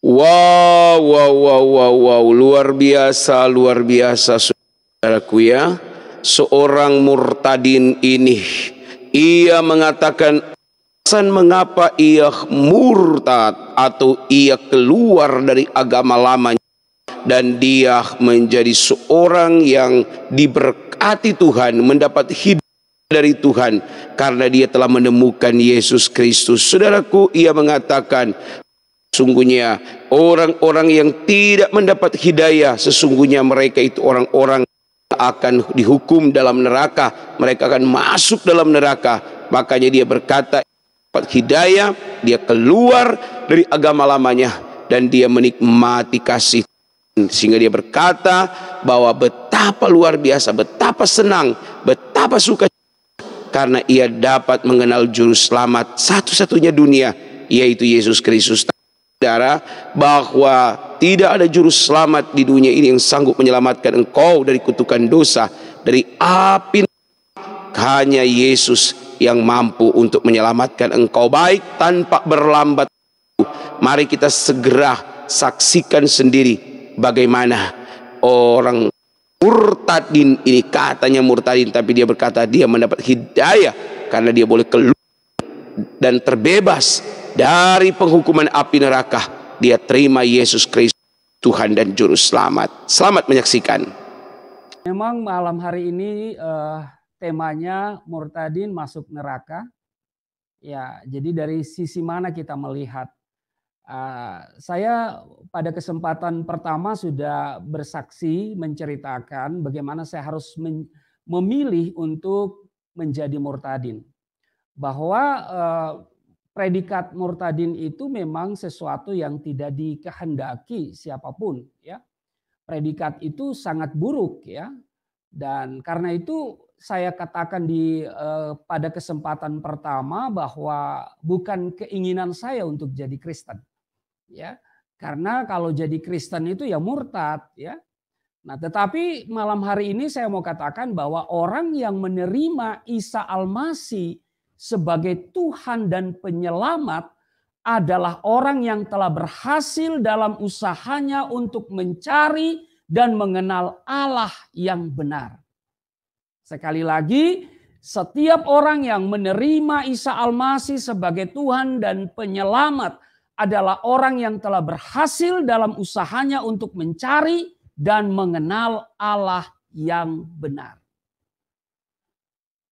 Wow, wow, wow, wow, wow, luar biasa, saudaraku ya. Seorang murtadin ini, ia mengatakan alasan mengapa ia murtad atau ia keluar dari agama lamanya, dan dia menjadi seorang yang diberkati Tuhan, mendapat hidayah dari Tuhan karena dia telah menemukan Yesus Kristus. Saudaraku, ia mengatakan, sesungguhnya orang-orang yang tidak mendapat hidayah, sesungguhnya mereka itu orang-orang akan dihukum dalam neraka, mereka akan masuk dalam neraka. Makanya dia berkata, dapat hidayah, dia keluar dari agama lamanya dan dia menikmati kasih, sehingga dia berkata bahwa betapa luar biasa, betapa senang, betapa suka karena ia dapat mengenal juru selamat satu-satunya dunia, yaitu Yesus Kristus. Saudara, bahwa tidak ada juru selamat di dunia ini yang sanggup menyelamatkan engkau dari kutukan dosa, dari api. Hanya Yesus yang mampu untuk menyelamatkan engkau, baik tanpa berlambat. Mari kita segera saksikan sendiri bagaimana orang murtadin ini, katanya murtadin, tapi dia berkata dia mendapat hidayah karena dia boleh keluar dan terbebas dari penghukuman api neraka. Dia terima Yesus Kristus Tuhan dan Juru Selamat. Selamat menyaksikan. Memang malam hari ini temanya murtadin masuk neraka. Ya, jadi dari sisi mana kita melihat? Saya pada kesempatan pertama sudah bersaksi menceritakan bagaimana saya harus memilih untuk menjadi murtadin. Bahwa predikat murtadin itu memang sesuatu yang tidak dikehendaki siapapun, ya. Predikat itu sangat buruk, ya. Dan karena itu saya katakan pada kesempatan pertama bahwa bukan keinginan saya untuk jadi Kristen, ya. Karena kalau jadi Kristen itu ya murtad, ya. Nah, tetapi malam hari ini saya mau katakan bahwa orang yang menerima Isa Al-Masih sebagai Tuhan dan penyelamat adalah orang yang telah berhasil dalam usahanya untuk mencari dan mengenal Allah yang benar. Sekali lagi, setiap orang yang menerima Isa Al-Masih sebagai Tuhan dan penyelamat adalah orang yang telah berhasil dalam usahanya untuk mencari dan mengenal Allah yang benar.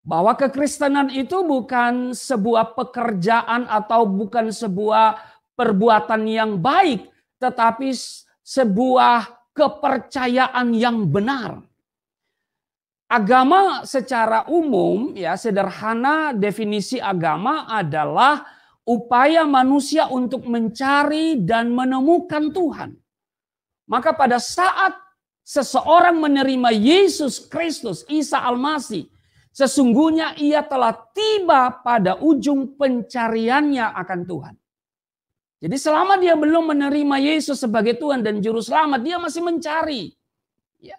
Bahwa kekristenan itu bukan sebuah pekerjaan atau bukan sebuah perbuatan yang baik, tetapi sebuah kepercayaan yang benar. Agama secara umum, ya, sederhana definisi agama adalah upaya manusia untuk mencari dan menemukan Tuhan. Maka pada saat seseorang menerima Yesus Kristus, Isa Al-Masih, sesungguhnya ia telah tiba pada ujung pencariannya akan Tuhan. Jadi selama dia belum menerima Yesus sebagai Tuhan dan Juru Selamat, dia masih mencari. Ya.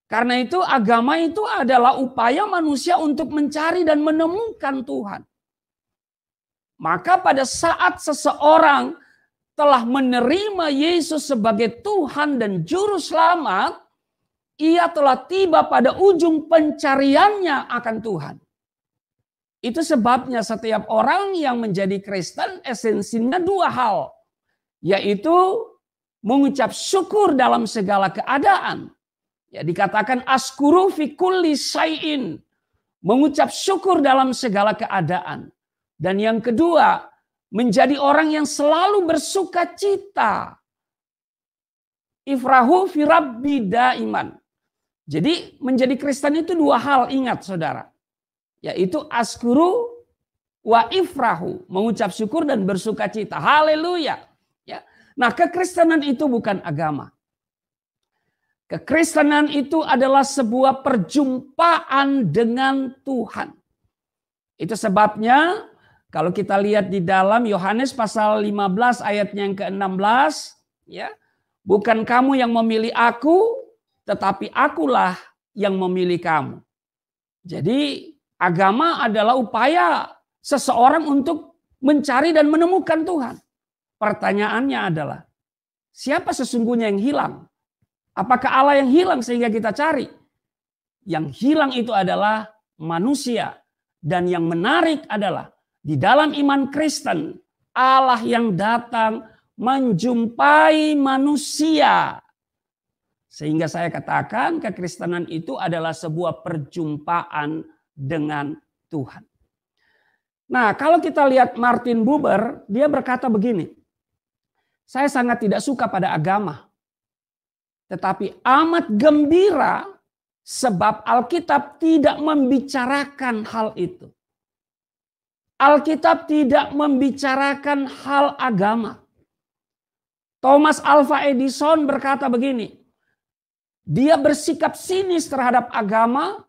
Karena itu agama itu adalah upaya manusia untuk mencari dan menemukan Tuhan. Maka pada saat seseorang telah menerima Yesus sebagai Tuhan dan Juru Selamat, ia telah tiba pada ujung pencariannya akan Tuhan. Itu sebabnya setiap orang yang menjadi Kristen esensinya dua hal. Yaitu mengucap syukur dalam segala keadaan. Ya, dikatakan askuru fi kulli syai'in. Mengucap syukur dalam segala keadaan. Dan yang kedua, menjadi orang yang selalu bersuka cita. Ifrahu fi rabbi daiman. Jadi menjadi Kristen itu dua hal, ingat saudara. Yaitu askuru wa ifrahu. Mengucap syukur dan bersuka cita. Haleluya. Ya. Nah, kekristenan itu bukan agama. Kekristenan itu adalah sebuah perjumpaan dengan Tuhan. Itu sebabnya kalau kita lihat di dalam Yohanes pasal 15 ayatnya yang ke-16. Ya, bukan kamu yang memilih aku, tetapi akulah yang memilih kamu. Jadi agama adalah upaya seseorang untuk mencari dan menemukan Tuhan. Pertanyaannya adalah, Siapa sesungguhnya yang hilang? Apakah Allah yang hilang sehingga kita cari? Yang hilang itu adalah manusia. Dan yang menarik adalah di dalam iman Kristen, Allah yang datang menjumpai manusia. Sehingga saya katakan kekristenan itu adalah sebuah perjumpaan dengan Tuhan. Nah, kalau kita lihat Martin Buber, dia berkata begini. Saya sangat tidak suka pada agama. Tetapi amat gembira sebab Alkitab tidak membicarakan hal itu. Alkitab tidak membicarakan hal agama. Thomas Alva Edison berkata begini. Dia bersikap sinis terhadap agama.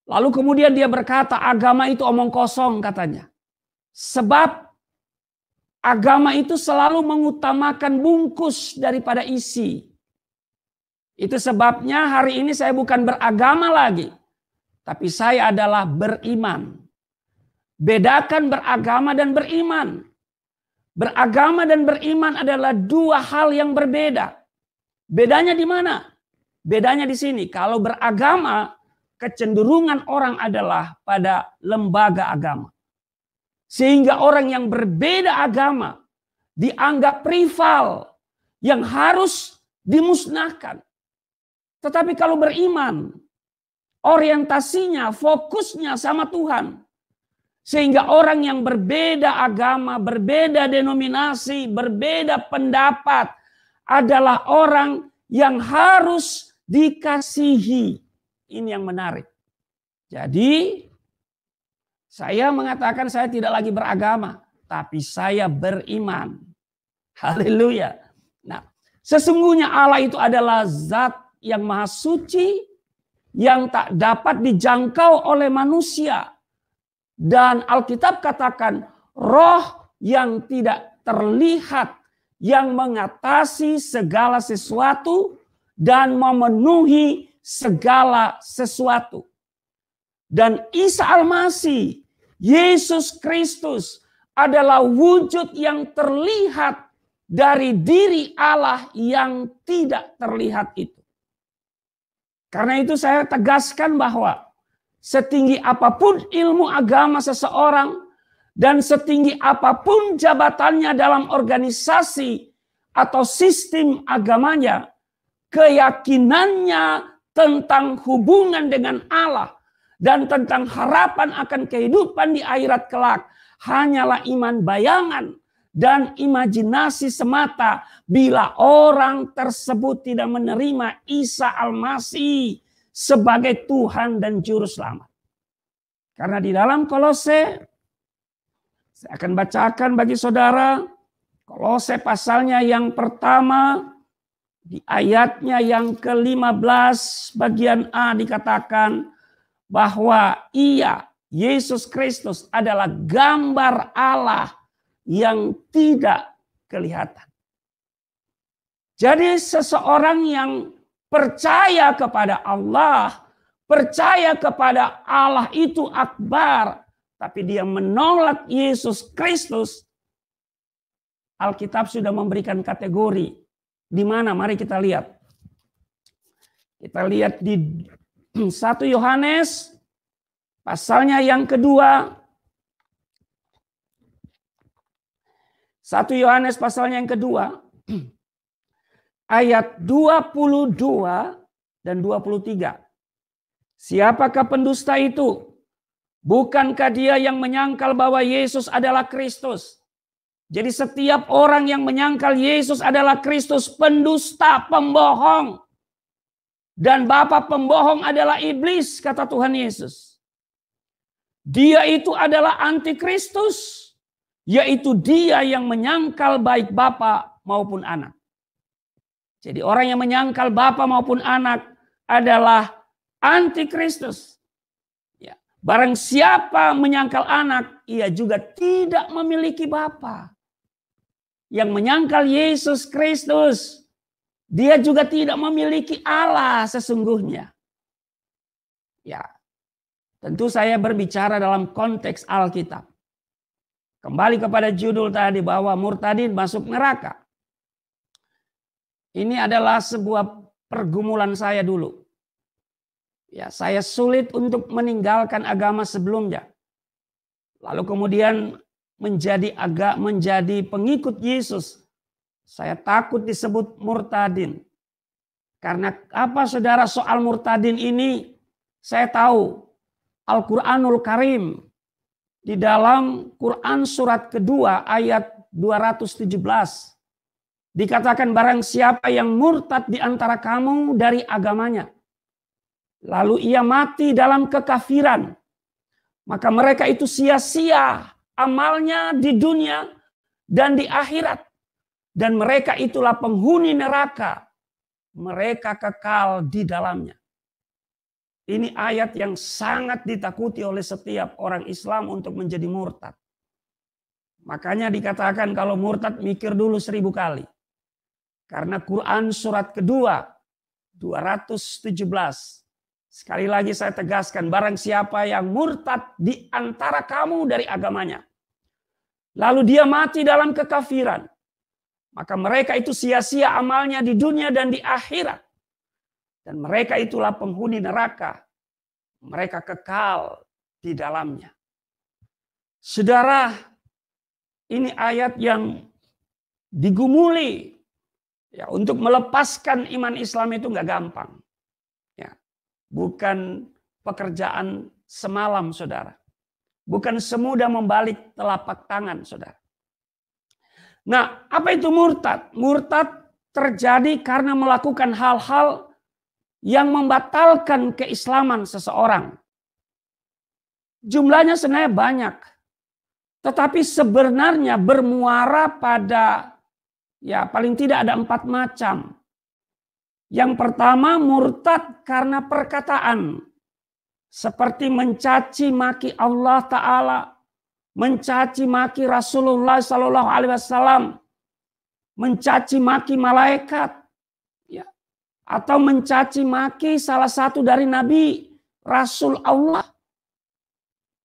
Lalu kemudian dia berkata agama itu omong kosong katanya. Sebab agama itu selalu mengutamakan bungkus daripada isi. Itu sebabnya hari ini saya bukan beragama lagi. Tapi saya adalah beriman. Bedakan beragama dan beriman. Beragama dan beriman adalah dua hal yang berbeda. Bedanya di mana? Bedanya di sini. Kalau beragama, kecenderungan orang adalah pada lembaga agama. Sehingga orang yang berbeda agama dianggap rival yang harus dimusnahkan. Tetapi kalau beriman, orientasinya, fokusnya sama Tuhan. Sehingga orang yang berbeda agama, berbeda denominasi, berbeda pendapat adalah orang yang harus dikasihi. Ini yang menarik. Jadi saya mengatakan saya tidak lagi beragama, tapi saya beriman. Haleluya. Nah, sesungguhnya Allah itu adalah zat yang maha suci, yang tak dapat dijangkau oleh manusia. Dan Alkitab katakan roh yang tidak terlihat, yang mengatasi segala sesuatu dan memenuhi segala sesuatu. Dan Isa Al-Masih, Yesus Kristus adalah wujud yang terlihat dari diri Allah yang tidak terlihat itu. Karena itu saya tegaskan bahwa setinggi apapun ilmu agama seseorang dan setinggi apapun jabatannya dalam organisasi atau sistem agamanya, keyakinannya tentang hubungan dengan Allah dan tentang harapan akan kehidupan di akhirat kelak hanyalah iman bayangan dan imajinasi semata bila orang tersebut tidak menerima Isa Al-Masih sebagai Tuhan dan Juru Selamat. Karena di dalam Kolose, saya akan bacakan bagi saudara, Kolose pasalnya yang pertama, di ayatnya yang ke-15 bagian A dikatakan bahwa Ia, Yesus Kristus adalah gambar Allah yang tidak kelihatan. Jadi seseorang yang percaya kepada Allah, percaya kepada Allah itu akbar, tapi dia menolak Yesus Kristus. Alkitab sudah memberikan kategori. Di mana? Mari kita lihat. Kita lihat di 1 Yohanes pasalnya yang kedua. 1 Yohanes pasalnya yang kedua. Ayat 22 dan 23. Siapakah pendusta itu? Bukankah dia yang menyangkal bahwa Yesus adalah Kristus? Jadi setiap orang yang menyangkal Yesus adalah Kristus, pendusta, pembohong. Dan bapa pembohong adalah iblis, kata Tuhan Yesus. Dia itu adalah antikristus, yaitu dia yang menyangkal baik bapa maupun anak. Jadi orang yang menyangkal bapa maupun anak adalah antikristus. Ya. Barang siapa menyangkal anak, ia juga tidak memiliki bapa. Yang menyangkal Yesus Kristus, dia juga tidak memiliki Allah sesungguhnya. Ya, tentu saya berbicara dalam konteks Alkitab. Kembali kepada judul tadi bahwa murtadin masuk neraka. Ini adalah sebuah pergumulan saya dulu. Ya, saya sulit untuk meninggalkan agama sebelumnya. Lalu kemudian menjadi pengikut Yesus. Saya takut disebut murtadin. Karena apa saudara soal murtadin ini? Saya tahu Al-Quranul Karim di dalam Quran surat kedua ayat 217 dikatakan barang siapa yang murtad di antara kamu dari agamanya lalu ia mati dalam kekafiran maka mereka itu sia-sia amalnya di dunia dan di akhirat dan mereka itulah penghuni neraka mereka kekal di dalamnya. Ini ayat yang sangat ditakuti oleh setiap orang Islam untuk menjadi murtad. Makanya dikatakan kalau murtad mikir dulu 1000 kali. Karena Quran surat kedua 217. Sekali lagi saya tegaskan barang siapa yang murtad di antara kamu dari agamanya. Lalu dia mati dalam kekafiran. Maka mereka itu sia-sia amalnya di dunia dan di akhirat. Dan mereka itulah penghuni neraka. Mereka kekal di dalamnya. Saudara, ini ayat yang digumuli. Ya, untuk melepaskan iman Islam itu nggak gampang. Ya, bukan pekerjaan semalam, saudara. Bukan semudah membalik telapak tangan, saudara. Nah, apa itu murtad? Murtad terjadi karena melakukan hal-hal yang membatalkan keislaman seseorang. Jumlahnya sebenarnya banyak. Tetapi sebenarnya bermuara pada paling tidak ada 4 macam. Yang pertama murtad karena perkataan. Seperti mencaci maki Allah Ta'ala. Mencaci maki Rasulullah SAW. Mencaci maki malaikat. Atau mencaci maki salah satu dari Nabi Rasul Allah.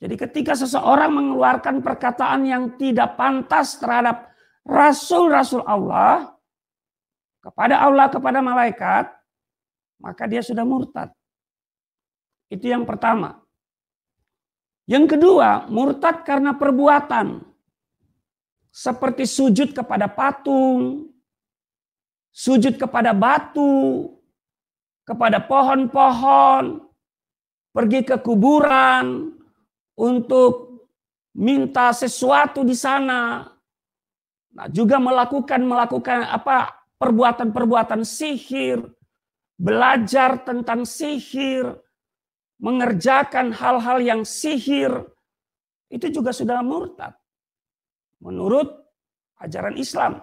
Jadi ketika seseorang mengeluarkan perkataan yang tidak pantas terhadap Rasul-Rasul Allah. Kepada malaikat. Maka dia sudah murtad. Itu yang pertama. Yang kedua murtad karena perbuatan. Seperti sujud kepada patung. Sujud kepada batu, kepada pohon-pohon, pergi ke kuburan untuk minta sesuatu di sana. Nah, juga melakukan perbuatan-perbuatan sihir, belajar tentang sihir, mengerjakan hal-hal yang sihir, itu juga sudah murtad menurut ajaran Islam.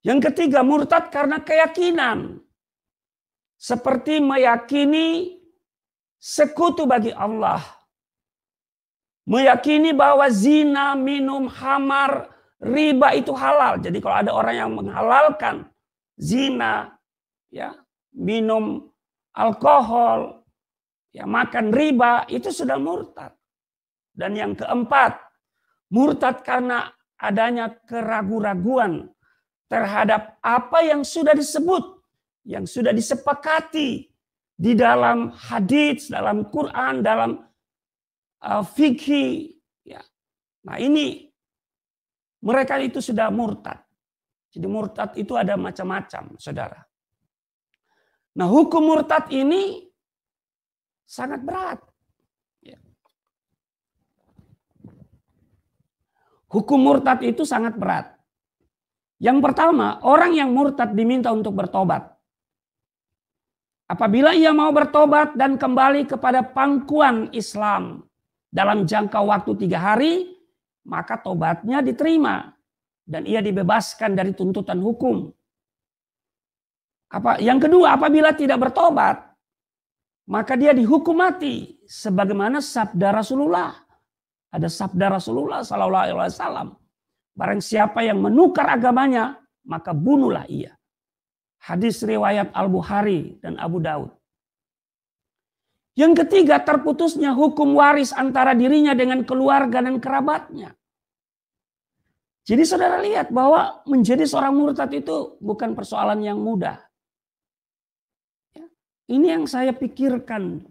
Yang ketiga murtad karena keyakinan. Seperti meyakini sekutu bagi Allah. Meyakini bahwa zina, minum, khamar, riba itu halal. Jadi kalau ada orang yang menghalalkan zina, minum alkohol, makan riba, itu sudah murtad. Dan yang keempat, murtad karena adanya keraguan-raguan terhadap apa yang sudah disebut, yang sudah disepakati di dalam hadits, dalam Quran, dalam fikih. Nah ini mereka itu sudah murtad. Jadi murtad itu ada macam-macam, saudara. Nah hukum murtad ini sangat berat. Hukum murtad itu sangat berat. Yang pertama, orang yang murtad diminta untuk bertobat. Apabila ia mau bertobat dan kembali kepada pangkuan Islam dalam jangka waktu 3 hari, maka tobatnya diterima dan ia dibebaskan dari tuntutan hukum. Yang kedua, apabila tidak bertobat, maka dia dihukum mati sebagaimana sabda Rasulullah. Ada sabda Rasulullah SAW. Barang siapa yang menukar agamanya, maka bunuhlah ia. Hadis riwayat Al-Bukhari dan Abu Daud. Yang ketiga, terputusnya hukum waris antara dirinya dengan keluarga dan kerabatnya. Jadi saudara lihat bahwa menjadi seorang murtad itu bukan persoalan yang mudah. Ini yang saya pikirkan.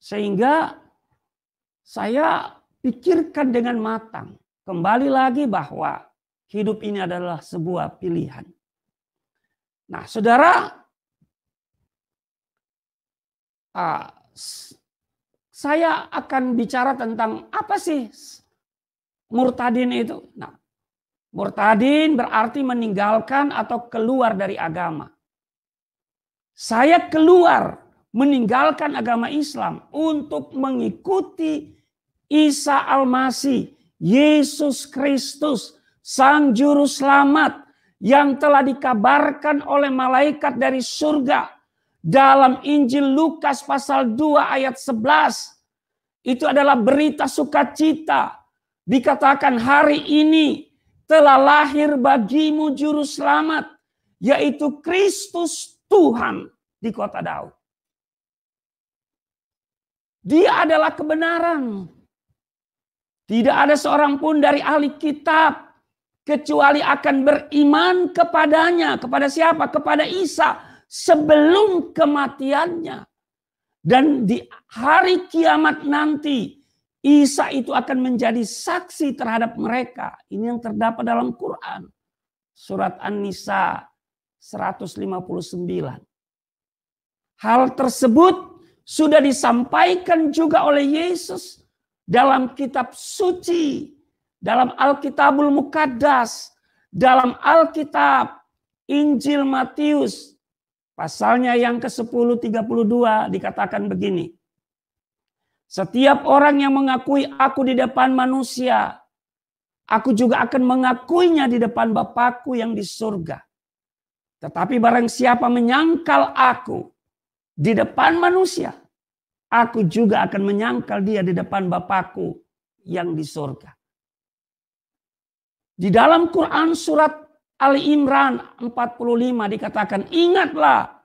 Sehingga saya pikirkan dengan matang. Kembali lagi bahwa hidup ini adalah sebuah pilihan. Nah saudara, saya akan bicara tentang apa sih murtadin itu. Nah, murtadin berarti meninggalkan atau keluar dari agama. Saya keluar meninggalkan agama Islam untuk mengikuti Isa Al-Masih, Yesus Kristus, Sang Juru Selamat yang telah dikabarkan oleh malaikat dari surga dalam Injil Lukas pasal 2 ayat 11. Itu adalah berita sukacita. Dikatakan hari ini telah lahir bagimu Juru Selamat, yaitu Kristus Tuhan di kota Daud. Dia adalah kebenaran. Tidak ada seorang pun dari ahli kitab kecuali akan beriman kepadanya. Kepada siapa? Kepada Isa sebelum kematiannya. Dan di hari kiamat nanti Isa itu akan menjadi saksi terhadap mereka. Ini yang terdapat dalam Quran. Surat An-Nisa 159. Hal tersebut sudah disampaikan juga oleh Yesus dalam kitab suci, dalam Alkitabul Muqaddas, dalam Alkitab Injil Matius, pasalnya yang ke-10 32 dikatakan begini. Setiap orang yang mengakui aku di depan manusia, aku juga akan mengakuinya di depan Bapakku yang di surga. Tetapi barang siapa menyangkal aku di depan manusia, aku juga akan menyangkal dia di depan Bapakku yang di surga. Di dalam Quran surat Ali Imran 45 dikatakan, ingatlah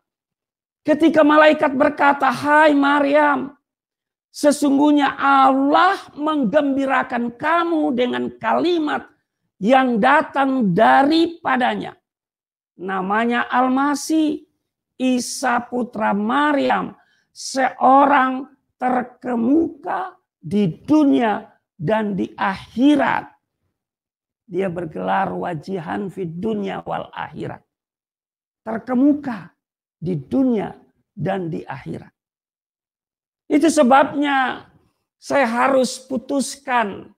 ketika malaikat berkata, hai Maryam, sesungguhnya Allah menggembirakan kamu dengan kalimat yang datang daripadanya. Namanya Al-Masih, Isa putra Maryam, seorang terkemuka di dunia dan di akhirat. Dia bergelar wajihan fid dunya wal akhirat. Terkemuka di dunia dan di akhirat. Itu sebabnya saya harus putuskan,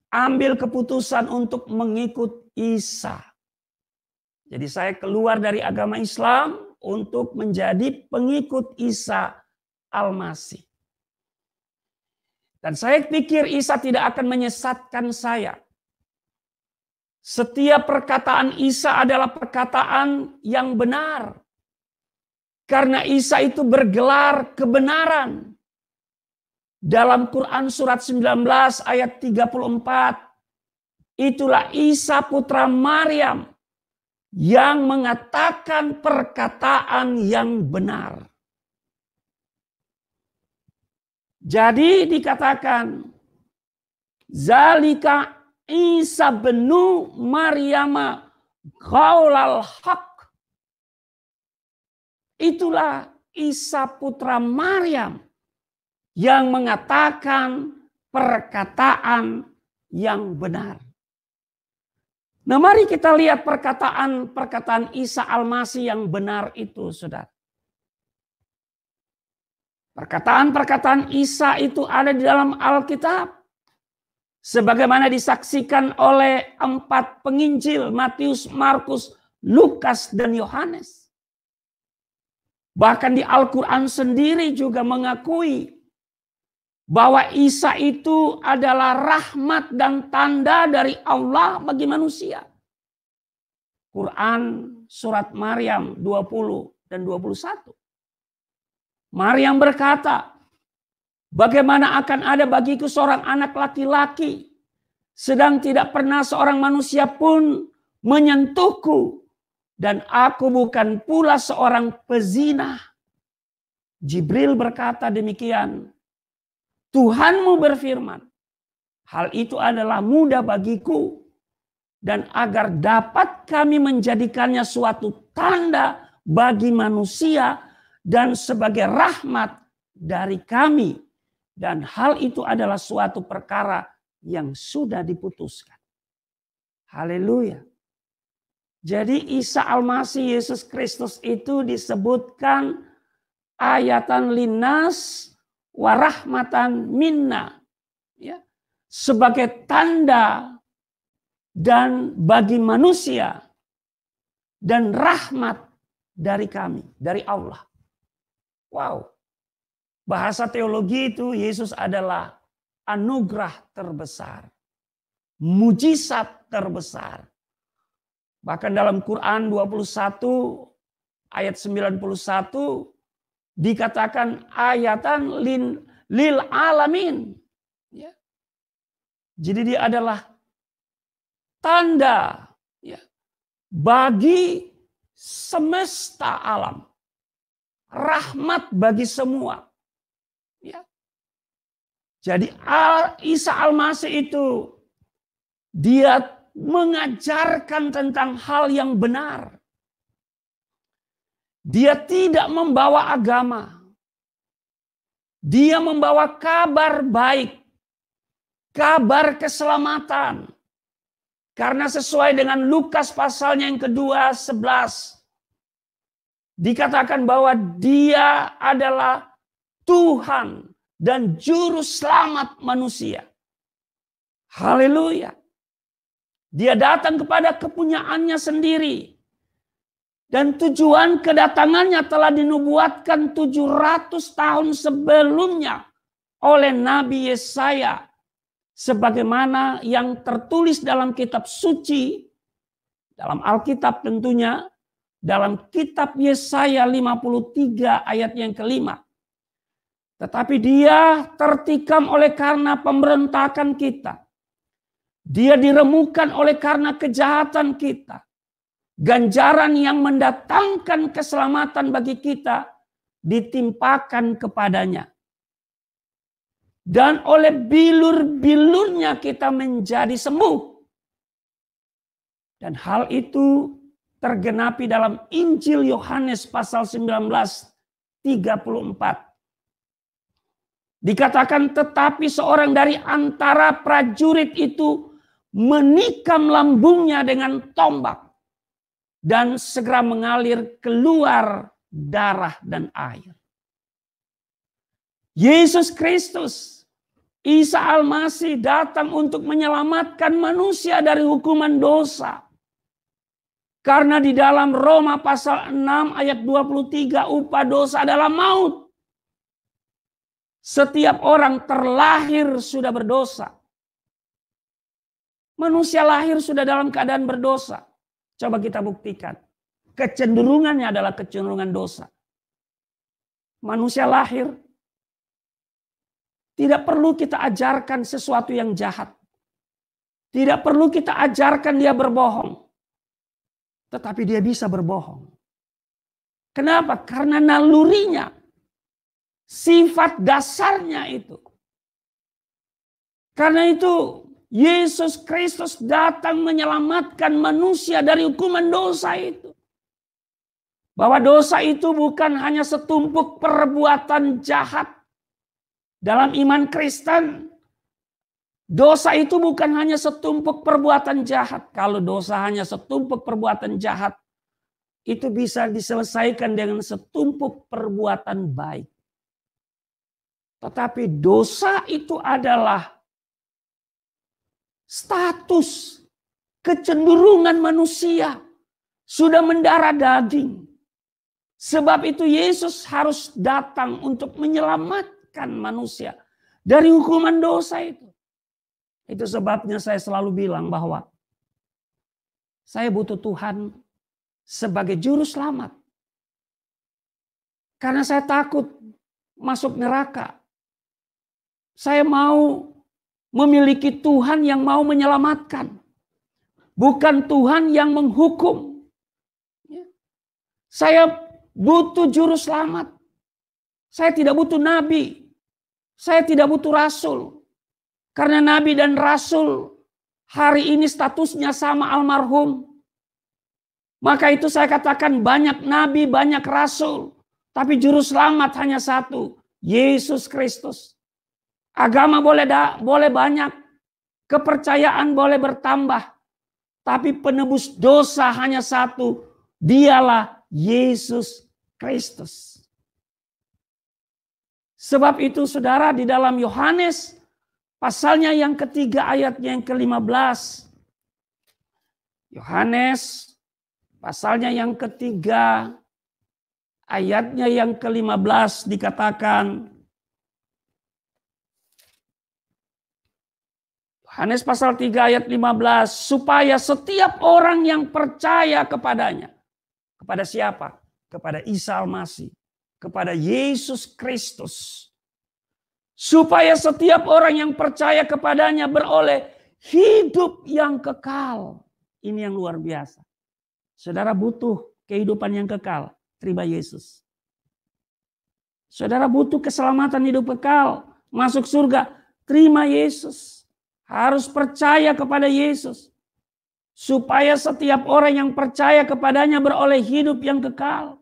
ambil keputusan untuk mengikut Isa. Jadi saya keluar dari agama Islam untuk menjadi pengikut Isa Al-Masih. Dan saya pikir Isa tidak akan menyesatkan saya. Setiap perkataan Isa adalah perkataan yang benar. Karena Isa itu bergelar kebenaran. Dalam Quran surat 19 ayat 34. Itulah Isa putra Maryam yang mengatakan perkataan yang benar. Jadi dikatakan, Zalika Isa benu Maryama qaulal haq. Itulah Isa putra Maryam yang mengatakan perkataan yang benar. Nah mari kita lihat perkataan Isa Al-Masih yang benar itu, saudara. Perkataan-perkataan Isa itu ada di dalam Alkitab. Sebagaimana disaksikan oleh 4 penginjil, Matius, Markus, Lukas, dan Yohanes. Bahkan di Al-Quran sendiri juga mengakui bahwa Isa itu adalah rahmat dan tanda dari Allah bagi manusia. Quran surat Maryam 20 dan 21. Maryam berkata, bagaimana akan ada bagiku seorang anak laki-laki, sedang tidak pernah seorang manusia pun menyentuhku, dan aku bukan pula seorang pezina. Jibril berkata demikian, Tuhanmu berfirman, hal itu adalah mudah bagiku, dan agar dapat kami menjadikannya suatu tanda bagi manusia dan sebagai rahmat dari kami. Dan hal itu adalah suatu perkara yang sudah diputuskan. Haleluya. Jadi Isa Al-Masih Yesus Kristus itu disebutkan ayatan linnas warahmatan minna. Ya, sebagai tanda dan bagi manusia dan rahmat dari kami, dari Allah. Wow. Bahasa teologi itu Yesus adalah anugerah terbesar. Mujizat terbesar. Bahkan dalam Quran 21 ayat 91 dikatakan ayatan lil alamin. Ya. Jadi dia adalah tanda ya, bagi semesta alam. Rahmat bagi semua. Ya. Jadi Isa Al-Masih itu dia mengajarkan tentang hal yang benar. Dia tidak membawa agama. Dia membawa kabar baik. Kabar keselamatan. Karena sesuai dengan Lukas pasalnya yang kedua 11. Dikatakan bahwa dia adalah Tuhan dan juru selamat manusia. Haleluya. Dia datang kepada kepunyaannya sendiri. Dan tujuan kedatangannya telah dinubuatkan 700 tahun sebelumnya oleh Nabi Yesaya. Sebagaimana yang tertulis dalam kitab suci, dalam Alkitab tentunya, dalam kitab Yesaya 53 ayat yang kelima. Tetapi dia tertikam oleh karena pemberontakan kita. Dia diremukan oleh karena kejahatan kita. Ganjaran yang mendatangkan keselamatan bagi kita ditimpakan kepadanya. Dan oleh bilur-bilurnya kita menjadi sembuh. Dan hal itu tergenapi dalam Injil Yohanes pasal 19:34. Dikatakan tetapi seorang dari antara prajurit itu menikam lambungnya dengan tombak dan segera mengalir keluar darah dan air. Yesus Kristus, Isa Al-Masih datang untuk menyelamatkan manusia dari hukuman dosa. Karena di dalam Roma pasal 6 ayat 23 upah dosa adalah maut. Setiap orang terlahir sudah berdosa. Manusia lahir sudah dalam keadaan berdosa. Coba kita buktikan. Kecenderungannya adalah kecenderungan dosa. Manusia lahir. Tidak perlu kita ajarkan sesuatu yang jahat. Tidak perlu kita ajarkan dia berbohong. Tetapi dia bisa berbohong. Kenapa? Karena nalurinya. Sifat dasarnya itu. Karena itu Yesus Kristus datang menyelamatkan manusia dari hukuman dosa itu. Bahwa dosa itu bukan hanya setumpuk perbuatan jahat. Dalam iman Kristen, dosa itu bukan hanya setumpuk perbuatan jahat. Kalau dosa hanya setumpuk perbuatan jahat, itu bisa diselesaikan dengan setumpuk perbuatan baik. Tetapi dosa itu adalah status, kecenderungan manusia sudah mendarah daging. Sebab itu Yesus harus datang untuk menyelamatkan manusia dari hukuman dosa itu. Itu sebabnya saya selalu bilang bahwa saya butuh Tuhan sebagai juru selamat. Karena saya takut masuk neraka. Saya mau memiliki Tuhan yang mau menyelamatkan. Bukan Tuhan yang menghukum. Saya butuh juru selamat. Saya tidak butuh nabi. Saya tidak butuh rasul. Karena nabi dan rasul hari ini statusnya sama almarhum. Maka itu saya katakan banyak nabi, banyak rasul. Tapi juru selamat hanya satu, Yesus Kristus. Agama boleh banyak, kepercayaan boleh bertambah. Tapi penebus dosa hanya satu, dialah Yesus Kristus. Sebab itu saudara, di dalam Yohanes pasalnya yang ketiga ayatnya yang ke-15. Yohanes pasalnya yang ketiga ayatnya yang ke-15 dikatakan. Yohanes pasal 3 ayat 15. Supaya setiap orang yang percaya kepadanya. Kepada siapa? Kepada Isa Al-Masih. Kepada Yesus Kristus. Supaya setiap orang yang percaya kepadanya beroleh hidup yang kekal. Ini yang luar biasa. Saudara butuh kehidupan yang kekal. Terima Yesus. Saudara butuh keselamatan hidup kekal. Masuk surga. Terima Yesus. Harus percaya kepada Yesus. Supaya setiap orang yang percaya kepadanya beroleh hidup yang kekal.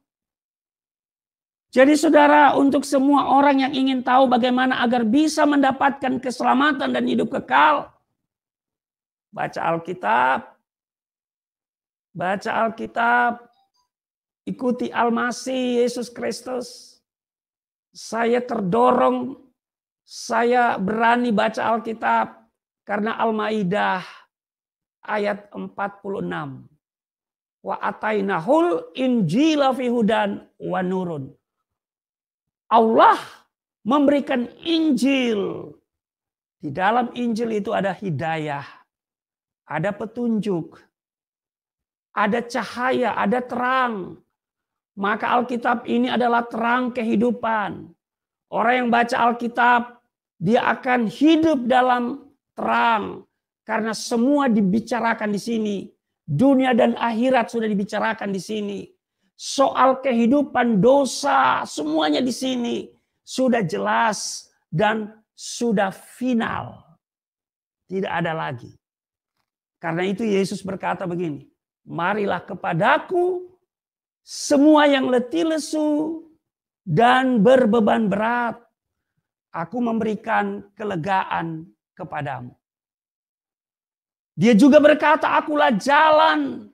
Jadi saudara, untuk semua orang yang ingin tahu bagaimana agar bisa mendapatkan keselamatan dan hidup kekal, baca Alkitab. Baca Alkitab, ikuti Al-Masih Yesus Kristus. Saya terdorong, saya berani baca Alkitab karena Al-Maidah ayat 46. Wa atainahul injila fi hudan wa nurun. Allah memberikan Injil. Di dalam Injil itu ada hidayah, ada petunjuk, ada cahaya, ada terang. Maka Alkitab ini adalah terang kehidupan. Orang yang baca Alkitab, dia akan hidup dalam terang. Karena semua dibicarakan di sini. Dunia dan akhirat sudah dibicarakan di sini. Soal kehidupan, dosa, semuanya di sini. Sudah jelas dan sudah final. Tidak ada lagi. Karena itu Yesus berkata begini. Marilah kepadaku semua yang letih lesu dan berbeban berat. Aku memberikan kelegaan kepadamu. Dia juga berkata, akulah jalan,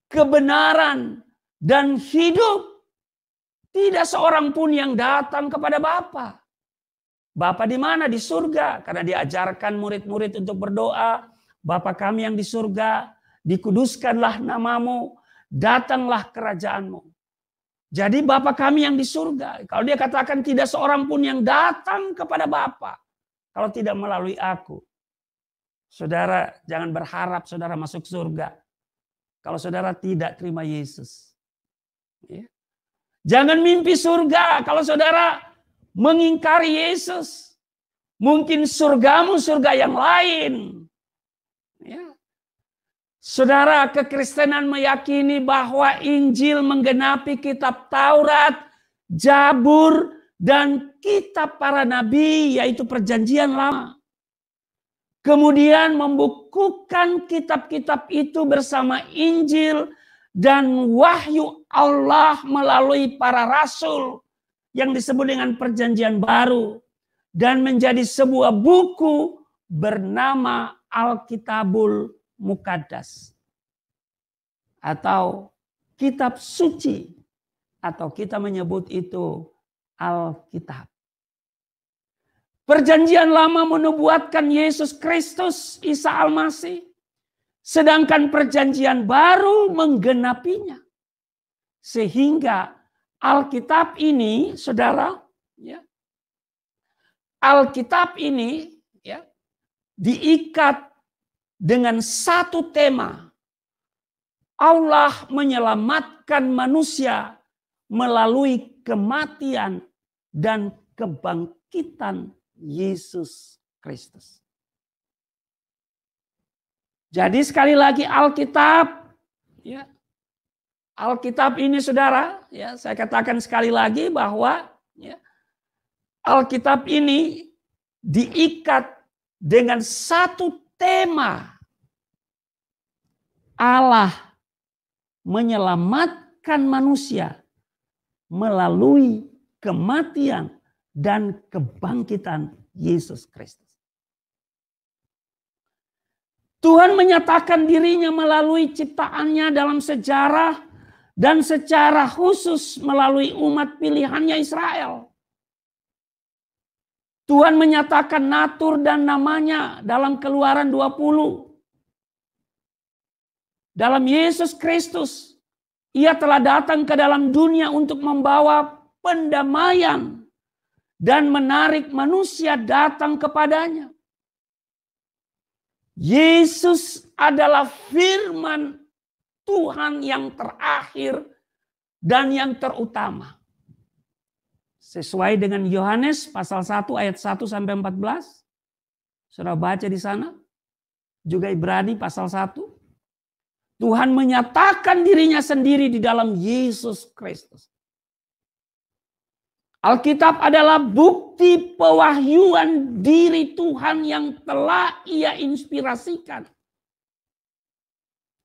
kebenaran, dan hidup. Tidak seorang pun yang datang kepada Bapa. Bapa di mana? Di surga. Karena diajarkan murid-murid untuk berdoa. Bapa kami yang di surga, dikuduskanlah namamu, datanglah kerajaanmu. Jadi Bapa kami yang di surga. Kalau dia katakan tidak seorang pun yang datang kepada Bapa, kalau tidak melalui aku. Saudara jangan berharap saudara masuk surga. Kalau saudara tidak terima Yesus. Ya. Jangan mimpi surga kalau saudara mengingkari Yesus. Mungkin surgamu surga yang lain. Ya. Saudara, kekristenan meyakini bahwa Injil menggenapi kitab Taurat, Zabur, dan kitab para nabi, yaitu perjanjian lama. Kemudian membukukan kitab-kitab itu bersama Injil dan wahyu Allah melalui para rasul yang disebut dengan perjanjian baru. Dan menjadi sebuah buku bernama Alkitabul Mukaddas. Atau kitab suci. Atau kita menyebut itu Alkitab. Perjanjian lama menubuatkan Yesus Kristus, Isa Al-Masih. Sedangkan perjanjian baru menggenapinya. Sehingga Alkitab ini, saudara, ya, Alkitab ini ya, diikat dengan satu tema. Allah menyelamatkan manusia melalui kematian dan kebangkitan Yesus Kristus. Jadi sekali lagi Alkitab, ya, Alkitab ini saudara, ya, saya katakan sekali lagi bahwa ya, Alkitab ini diikat dengan satu tema Allah menyelamatkan manusia melalui kematian dan kebangkitan Yesus Kristus. Tuhan menyatakan dirinya melalui ciptaannya dalam sejarah dan secara khusus melalui umat pilihannya Israel. Tuhan menyatakan natur dan namanya dalam Keluaran 20. Dalam Yesus Kristus, Ia telah datang ke dalam dunia untuk membawa pendamaian dan menarik manusia datang kepadanya. Yesus adalah firman Tuhan yang terakhir dan yang terutama. Sesuai dengan Yohanes pasal 1 ayat 1 sampai 14. Saudara baca di sana. Juga Ibrani pasal 1. Tuhan menyatakan dirinya sendiri di dalam Yesus Kristus. Alkitab adalah bukti pewahyuan diri Tuhan yang telah Ia inspirasikan.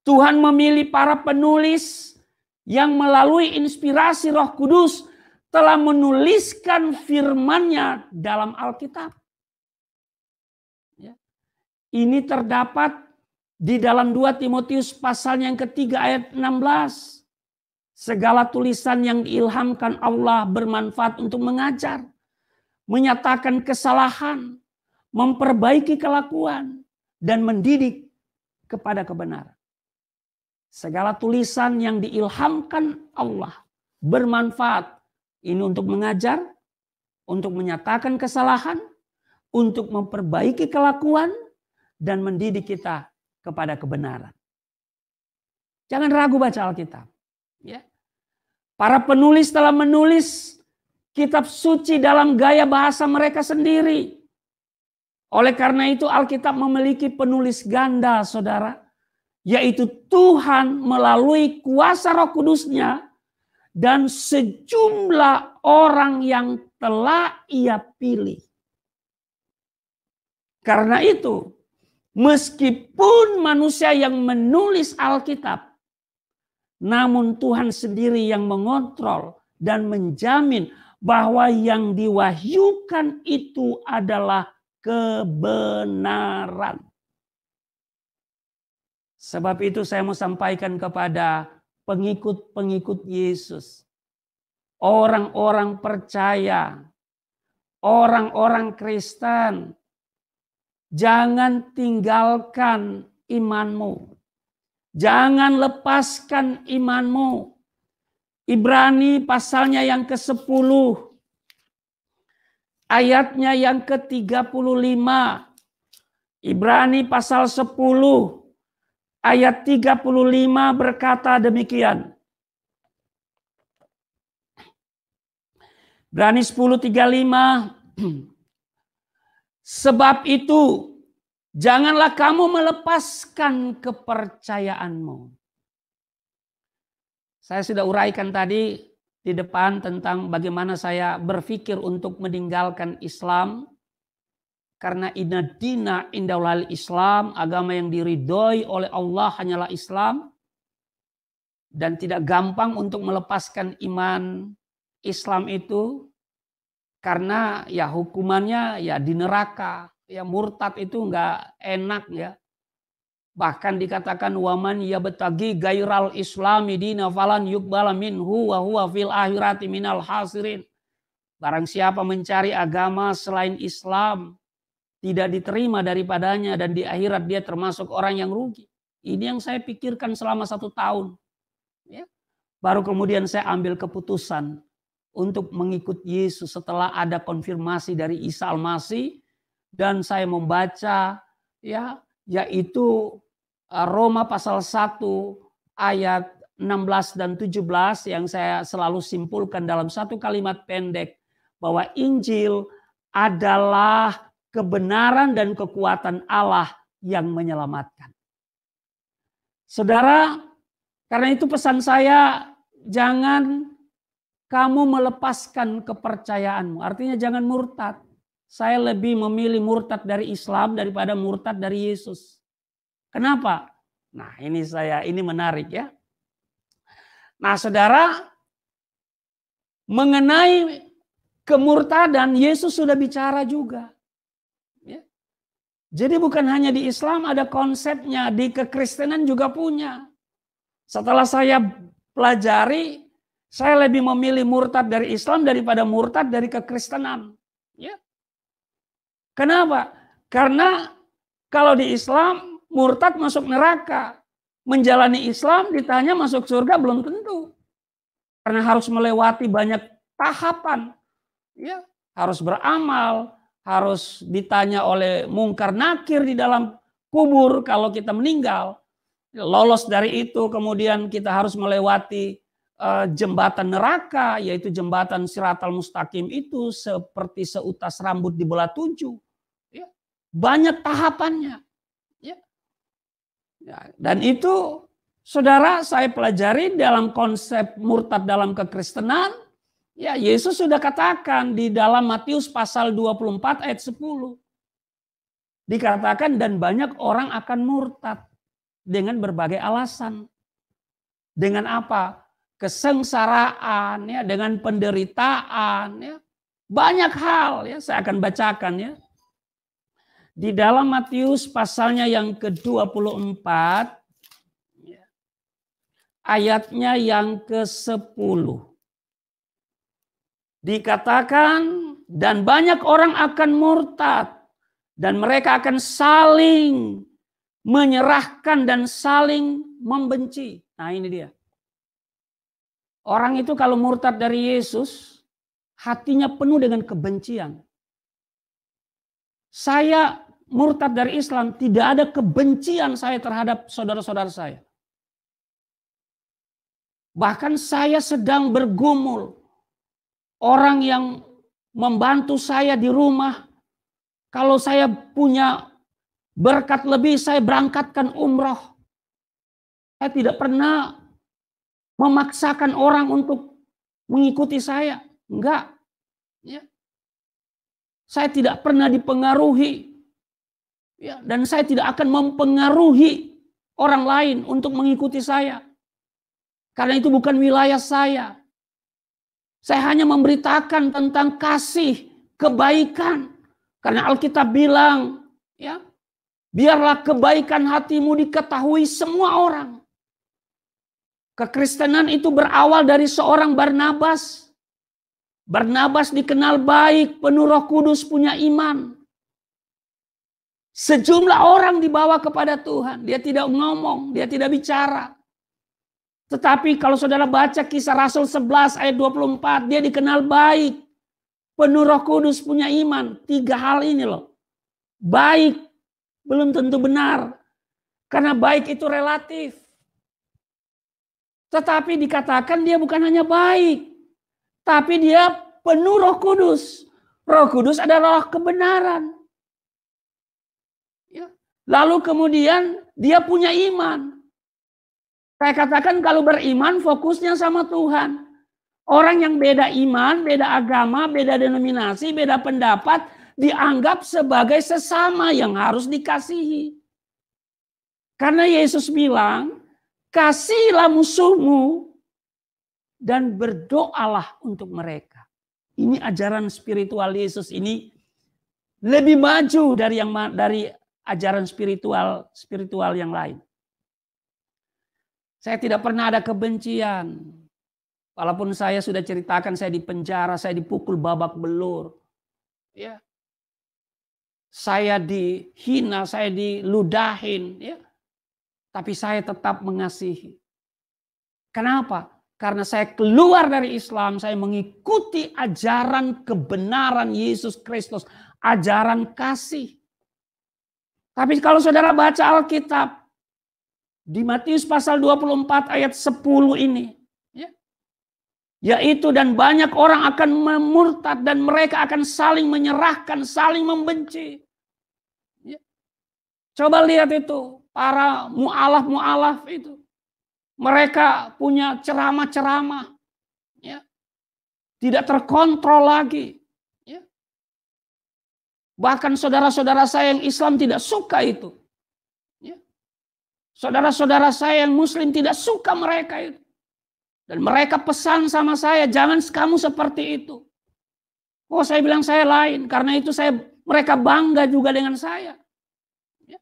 Tuhan memilih para penulis yang melalui inspirasi Roh Kudus telah menuliskan firman-Nya dalam Alkitab. Ini terdapat di dalam 2 Timotius pasal yang ketiga ayat 16. Segala tulisan yang diilhamkan Allah bermanfaat untuk mengajar, menyatakan kesalahan, memperbaiki kelakuan, dan mendidik kepada kebenaran. Segala tulisan yang diilhamkan Allah bermanfaat. Ini untuk mengajar, untuk menyatakan kesalahan, untuk memperbaiki kelakuan, dan mendidik kita kepada kebenaran. Jangan ragu baca Alkitab. Ya. Para penulis telah menulis kitab suci dalam gaya bahasa mereka sendiri. Oleh karena itu Alkitab memiliki penulis ganda, saudara. Yaitu Tuhan melalui kuasa Roh Kudus-Nya dan sejumlah orang yang telah Ia pilih. Karena itu, meskipun manusia yang menulis Alkitab, namun Tuhan sendiri yang mengontrol dan menjamin bahwa yang diwahyukan itu adalah kebenaran. Sebab itu saya mau sampaikan kepada pengikut-pengikut Yesus. Orang-orang percaya, orang-orang Kristen, jangan tinggalkan imanmu. Jangan lepaskan imanmu. Ibrani pasalnya yang ke-10. Ayatnya yang ke-35. Ibrani pasal 10. Ayat 35 berkata demikian. Ibrani 10:35. Sebab itu janganlah kamu melepaskan kepercayaanmu. Saya sudah uraikan tadi di depan tentang bagaimana saya berpikir untuk meninggalkan Islam. Karena inna dina indallahil Islam, agama yang diridhoi oleh Allah hanyalah Islam. Dan tidak gampang untuk melepaskan iman Islam itu. Karena ya hukumannya ya di neraka. Ya murtad itu enggak enak ya. Bahkan dikatakan waman yabtaghi gairal islami dina falan yuqbala minhu wa huwa fil akhirati minal hasirin. Barang siapa mencari agama selain Islam tidak diterima daripadanya dan di akhirat dia termasuk orang yang rugi. Ini yang saya pikirkan selama 1 tahun. Ya. Baru kemudian saya ambil keputusan untuk mengikut Yesus setelah ada konfirmasi dari Isa Al-Masih. Dan saya membaca ya yaitu Roma pasal 1 ayat 16 dan 17 yang saya selalu simpulkan dalam satu kalimat pendek bahwa Injil adalah kebenaran dan kekuatan Allah yang menyelamatkan. Saudara, karena itu pesan saya, jangan kamu melepaskan kepercayaanmu. Artinya jangan murtad. Saya lebih memilih murtad dari Islam daripada murtad dari Yesus. Kenapa? Nah, ini menarik ya. Nah, saudara, mengenai kemurtadan Yesus sudah bicara juga. Ya. Jadi bukan hanya di Islam ada konsepnya, di kekristenan juga punya. Setelah saya pelajari, saya lebih memilih murtad dari Islam daripada murtad dari kekristenan. Ya. Kenapa? Karena kalau di Islam murtad masuk neraka. Menjalani Islam ditanya masuk surga belum tentu. Karena harus melewati banyak tahapan. Ya, harus beramal, harus ditanya oleh mungkar nakir di dalam kubur kalau kita meninggal. Lolos dari itu kemudian kita harus melewati jembatan neraka, yaitu jembatan Siratal Mustaqim itu seperti seutas rambut di bola 7. Ya, banyak tahapannya. Ya. Ya, dan itu saudara saya pelajari dalam konsep murtad dalam kekristenan. Ya, Yesus sudah katakan di dalam Matius pasal 24 ayat 10. Dikatakan dan banyak orang akan murtad dengan berbagai alasan. Dengan apa? Kesengsaraan, ya, dengan penderitaan, ya. Banyak hal, ya, saya akan bacakan ya. Di dalam Matius pasalnya yang ke-24 ya, ayatnya yang ke-10. Dikatakan dan banyak orang akan murtad dan mereka akan saling menyerahkan dan saling membenci. Nah, ini dia. Orang itu kalau murtad dari Yesus, hatinya penuh dengan kebencian. Saya murtad dari Islam, tidak ada kebencian saya terhadap saudara-saudara saya. Bahkan saya sedang bergumul. Orang yang membantu saya di rumah, kalau saya punya berkat lebih, saya berangkatkan umroh. Saya tidak pernah memaksakan orang untuk mengikuti saya. Enggak. Ya. Saya tidak pernah dipengaruhi. Ya, dan saya tidak akan mempengaruhi orang lain untuk mengikuti saya. Karena itu bukan wilayah saya. Saya hanya memberitakan tentang kasih, kebaikan. Karena Alkitab bilang, ya, biarlah kebaikan hatimu diketahui semua orang. Kekristenan itu berawal dari seorang Barnabas. Barnabas dikenal baik, penuh Roh Kudus, punya iman. Sejumlah orang dibawa kepada Tuhan. Dia tidak ngomong, dia tidak bicara. Tetapi kalau saudara baca Kisah Rasul 11 ayat 24, dia dikenal baik, penuh Roh Kudus, punya iman. 3 hal ini loh. Baik belum tentu benar. Karena baik itu relatif. Tetapi dikatakan dia bukan hanya baik, tapi dia penuh Roh Kudus. Roh Kudus adalah roh kebenaran. Ya. Lalu kemudian dia punya iman. Saya katakan kalau beriman fokusnya sama Tuhan. Orang yang beda iman, beda agama, beda denominasi, beda pendapat dianggap sebagai sesama yang harus dikasihi. Karena Yesus bilang, kasihilah musuhmu dan berdoalah untuk mereka. Ini ajaran spiritual Yesus ini lebih maju dari ajaran spiritual yang lain. Saya tidak pernah ada kebencian. Walaupun saya sudah ceritakan saya di penjara, saya dipukul babak belur. Ya. Saya dihina, saya diludahin, ya. Tapi saya tetap mengasihi. Kenapa? Karena saya keluar dari Islam, saya mengikuti ajaran kebenaran Yesus Kristus, ajaran kasih. Tapi kalau saudara baca Alkitab, di Matius pasal 24 ayat 10 ini. Ya, yaitu dan banyak orang akan memurtad dan mereka akan saling menyerahkan, saling membenci. Ya. Coba lihat itu, para mu'alaf itu. Mereka punya ceramah-ceramah. Ya. Tidak terkontrol lagi. Ya. Bahkan saudara-saudara saya yang Islam tidak suka itu. Saudara-saudara saya yang muslim tidak suka mereka itu. Dan mereka pesan sama saya, jangan kamu seperti itu. Oh, saya bilang saya lain. Karena itu mereka bangga juga dengan saya. Ya.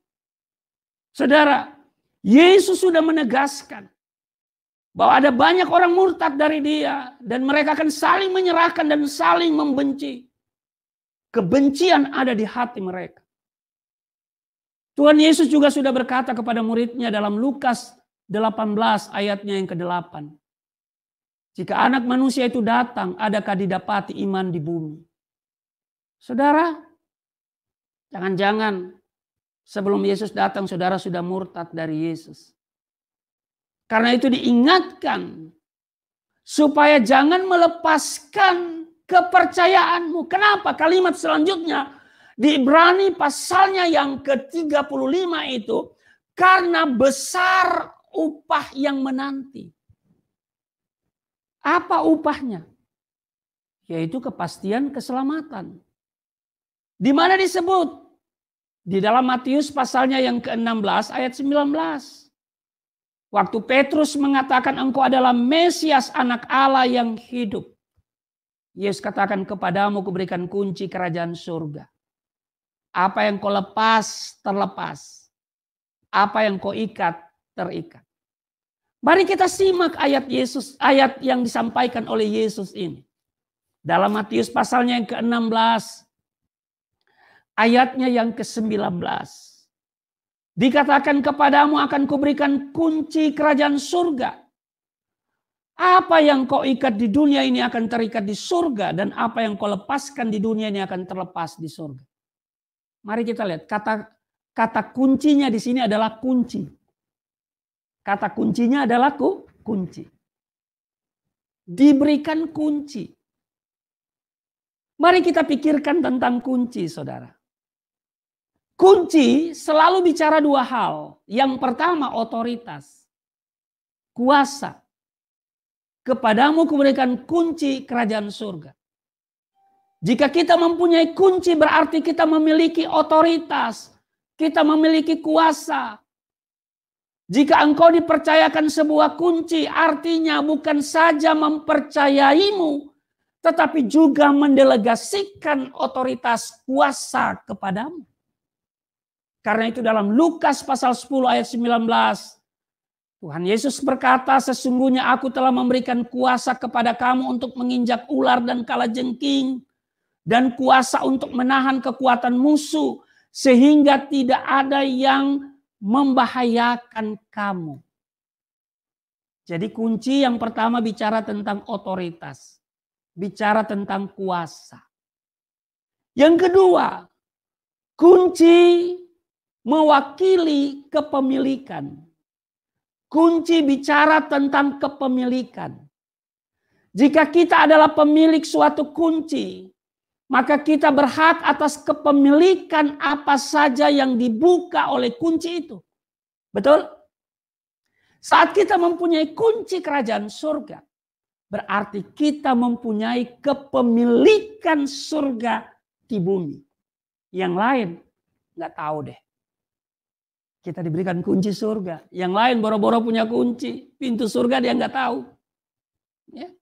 Saudara, Yesus sudah menegaskan bahwa ada banyak orang murtad dari dia. Dan mereka akan saling menyerahkan dan saling membenci. Kebencian ada di hati mereka. Tuhan Yesus juga sudah berkata kepada muridnya dalam Lukas 18 ayatnya yang ke-8. Jika anak manusia itu datang, adakah didapati iman di bumi? Saudara, jangan-jangan sebelum Yesus datang, saudara sudah murtad dari Yesus. Karena itu diingatkan supaya jangan melepaskan kepercayaanmu. Kenapa? Kalimat selanjutnya di Ibrani pasalnya yang ke-35 itu, karena besar upah yang menanti. Apa upahnya? Yaitu kepastian keselamatan. Di mana disebut? Di dalam Matius pasalnya yang ke-16 ayat 19. Waktu Petrus mengatakan engkau adalah Mesias anak Allah yang hidup. Yesus katakan kepadamu kuberikan kunci kerajaan surga. Apa yang kau lepas terlepas. Apa yang kau ikat terikat. Mari kita simak ayat yang disampaikan oleh Yesus ini. Dalam Matius pasalnya yang ke-16, ayatnya yang ke-19. Dikatakan kepadamu akan kuberikan kunci kerajaan surga. Apa yang kau ikat di dunia ini akan terikat di surga. Dan apa yang kau lepaskan di dunia ini akan terlepas di surga. Mari kita lihat, kata kuncinya di sini adalah kunci. Kata kuncinya adalah kunci. Diberikan kunci. Mari kita pikirkan tentang kunci, saudara. Kunci selalu bicara dua hal. Yang pertama otoritas. Kuasa. Kepadamu kuberikan kunci kerajaan surga. Jika kita mempunyai kunci berarti kita memiliki otoritas. Kita memiliki kuasa. Jika engkau dipercayakan sebuah kunci, artinya bukan saja mempercayaimu, tetapi juga mendelegasikan otoritas kuasa kepadamu. Karena itu dalam Lukas pasal 10 ayat 19, Tuhan Yesus berkata, sesungguhnya aku telah memberikan kuasa kepada kamu untuk menginjak ular dan kalajengking, dan kuasa untuk menahan kekuatan musuh, sehingga tidak ada yang membahayakan kamu. Jadi kunci yang pertama bicara tentang otoritas. Bicara tentang kuasa. Yang kedua, kunci mewakili kepemilikan. Kunci bicara tentang kepemilikan. Jika kita adalah pemilik suatu kunci, maka kita berhak atas kepemilikan apa saja yang dibuka oleh kunci itu. Betul? Saat kita mempunyai kunci kerajaan surga, berarti kita mempunyai kepemilikan surga di bumi. Yang lain nggak tahu deh. Kita diberikan kunci surga. Yang lain boro-boro punya kunci. Pintu surga dia nggak tahu. Ya.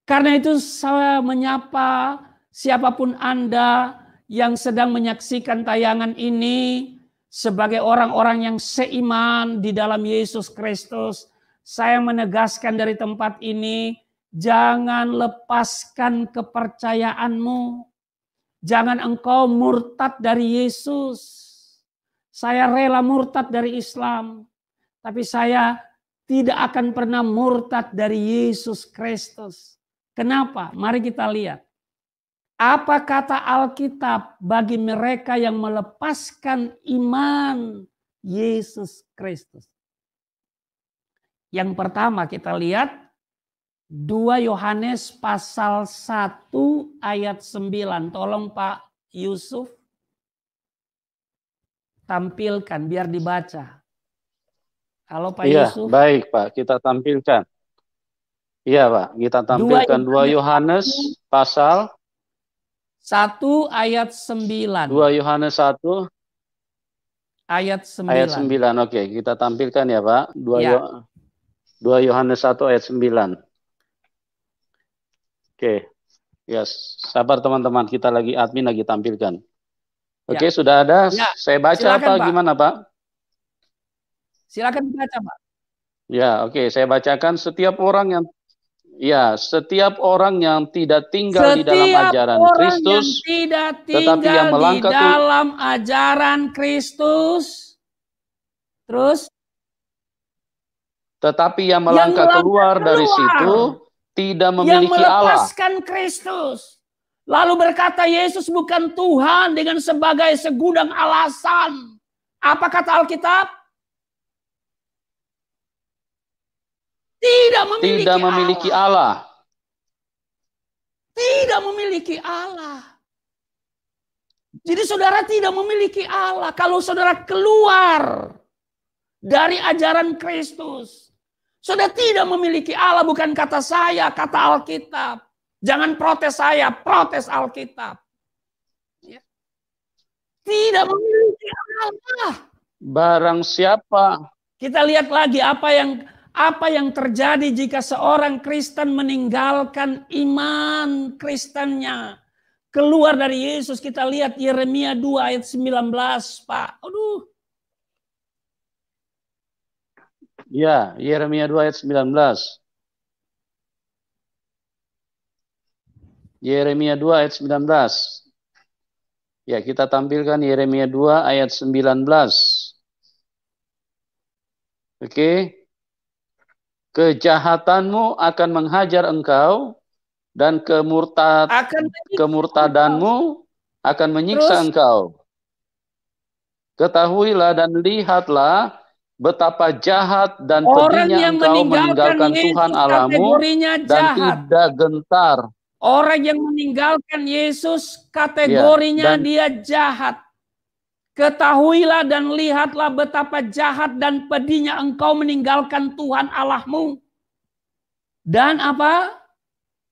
Karena itu saya menyapa siapapun Anda yang sedang menyaksikan tayangan ini sebagai orang-orang yang seiman di dalam Yesus Kristus. Saya menegaskan dari tempat ini, jangan lepaskan kepercayaanmu. Jangan engkau murtad dari Yesus. Saya rela murtad dari Islam, tapi saya tidak akan pernah murtad dari Yesus Kristus. Kenapa? Mari kita lihat. Apa kata Alkitab bagi mereka yang melepaskan iman Yesus Kristus? Yang pertama kita lihat 2 Yohanes pasal 1 ayat 9. Tolong Pak Yusuf tampilkan biar dibaca. Halo Pak Yusuf. Baik Pak, kita tampilkan. Iya Pak, kita tampilkan 2 Yohanes pasal 1 ayat 9. 2 Yohanes 1 ayat 9. Ayat 9. Oke, kita tampilkan ya, Pak. 2 Ya. Yohanes 1 ayat 9. Oke. Ya, sabar teman-teman, kita admin lagi tampilkan. Oke, Ya. sudah ada. Ya. Saya baca Silakan, apa Pak. gimana, Pak? Silakan baca, Pak. Ya, oke, saya bacakan. Setiap orang yang tidak tinggal di dalam ajaran Kristus, tetapi yang melangkah dalam ajaran Kristus, terus tetapi yang melangkah keluar dari situ tidak memiliki Allah. Yang melepaskan Kristus. Lalu berkata Yesus bukan Tuhan dengan sebagai segudang alasan. Apa kata Alkitab? Tidak memiliki Allah. Tidak memiliki Allah. Jadi saudara tidak memiliki Allah. Kalau saudara keluar dari ajaran Kristus, saudara tidak memiliki Allah. Bukan kata saya, kata Alkitab. Jangan protes saya, protes Alkitab. Ya. Tidak memiliki Allah. Barang siapa. Kita lihat lagi apa yang terjadi jika seorang Kristen meninggalkan iman Kristennya. Keluar dari Yesus. Kita lihat Yeremia 2 ayat 19, Pak. Aduh. Ya, Yeremia 2 ayat 19. Yeremia 2 ayat 19. Ya, kita tampilkan Yeremia 2 ayat 19. Oke. Kejahatanmu akan menghajar engkau dan kemurtadanmu akan menyiksa engkau. Ketahuilah dan lihatlah betapa jahat dan pedihnya engkau meninggalkan Tuhan Allahmu dan tidak gentar. Orang yang meninggalkan Yesus kategorinya dia jahat. Ketahuilah dan lihatlah betapa jahat dan pedihnya engkau meninggalkan Tuhan Allahmu. Dan apa?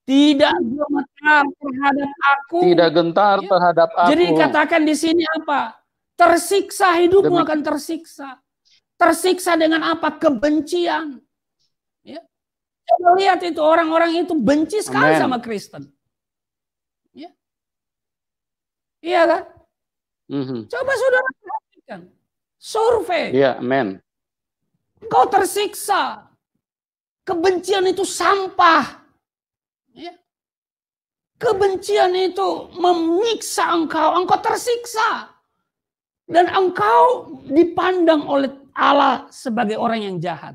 Tidak gentar terhadap aku. Tidak gentar terhadap aku. Jadi katakan di sini apa? Tersiksa, hidupmu akan tersiksa. Tersiksa dengan apa? Kebencian. Ya. Coba lihat itu, orang-orang itu benci sekali sama Kristen. Ya. Iya kan? Coba saudara perhatikan. Survei. Iya, amin. Engkau tersiksa. Kebencian itu sampah. Ya. Kebencian itu menyiksa engkau. Engkau tersiksa. Dan engkau dipandang oleh Allah sebagai orang yang jahat.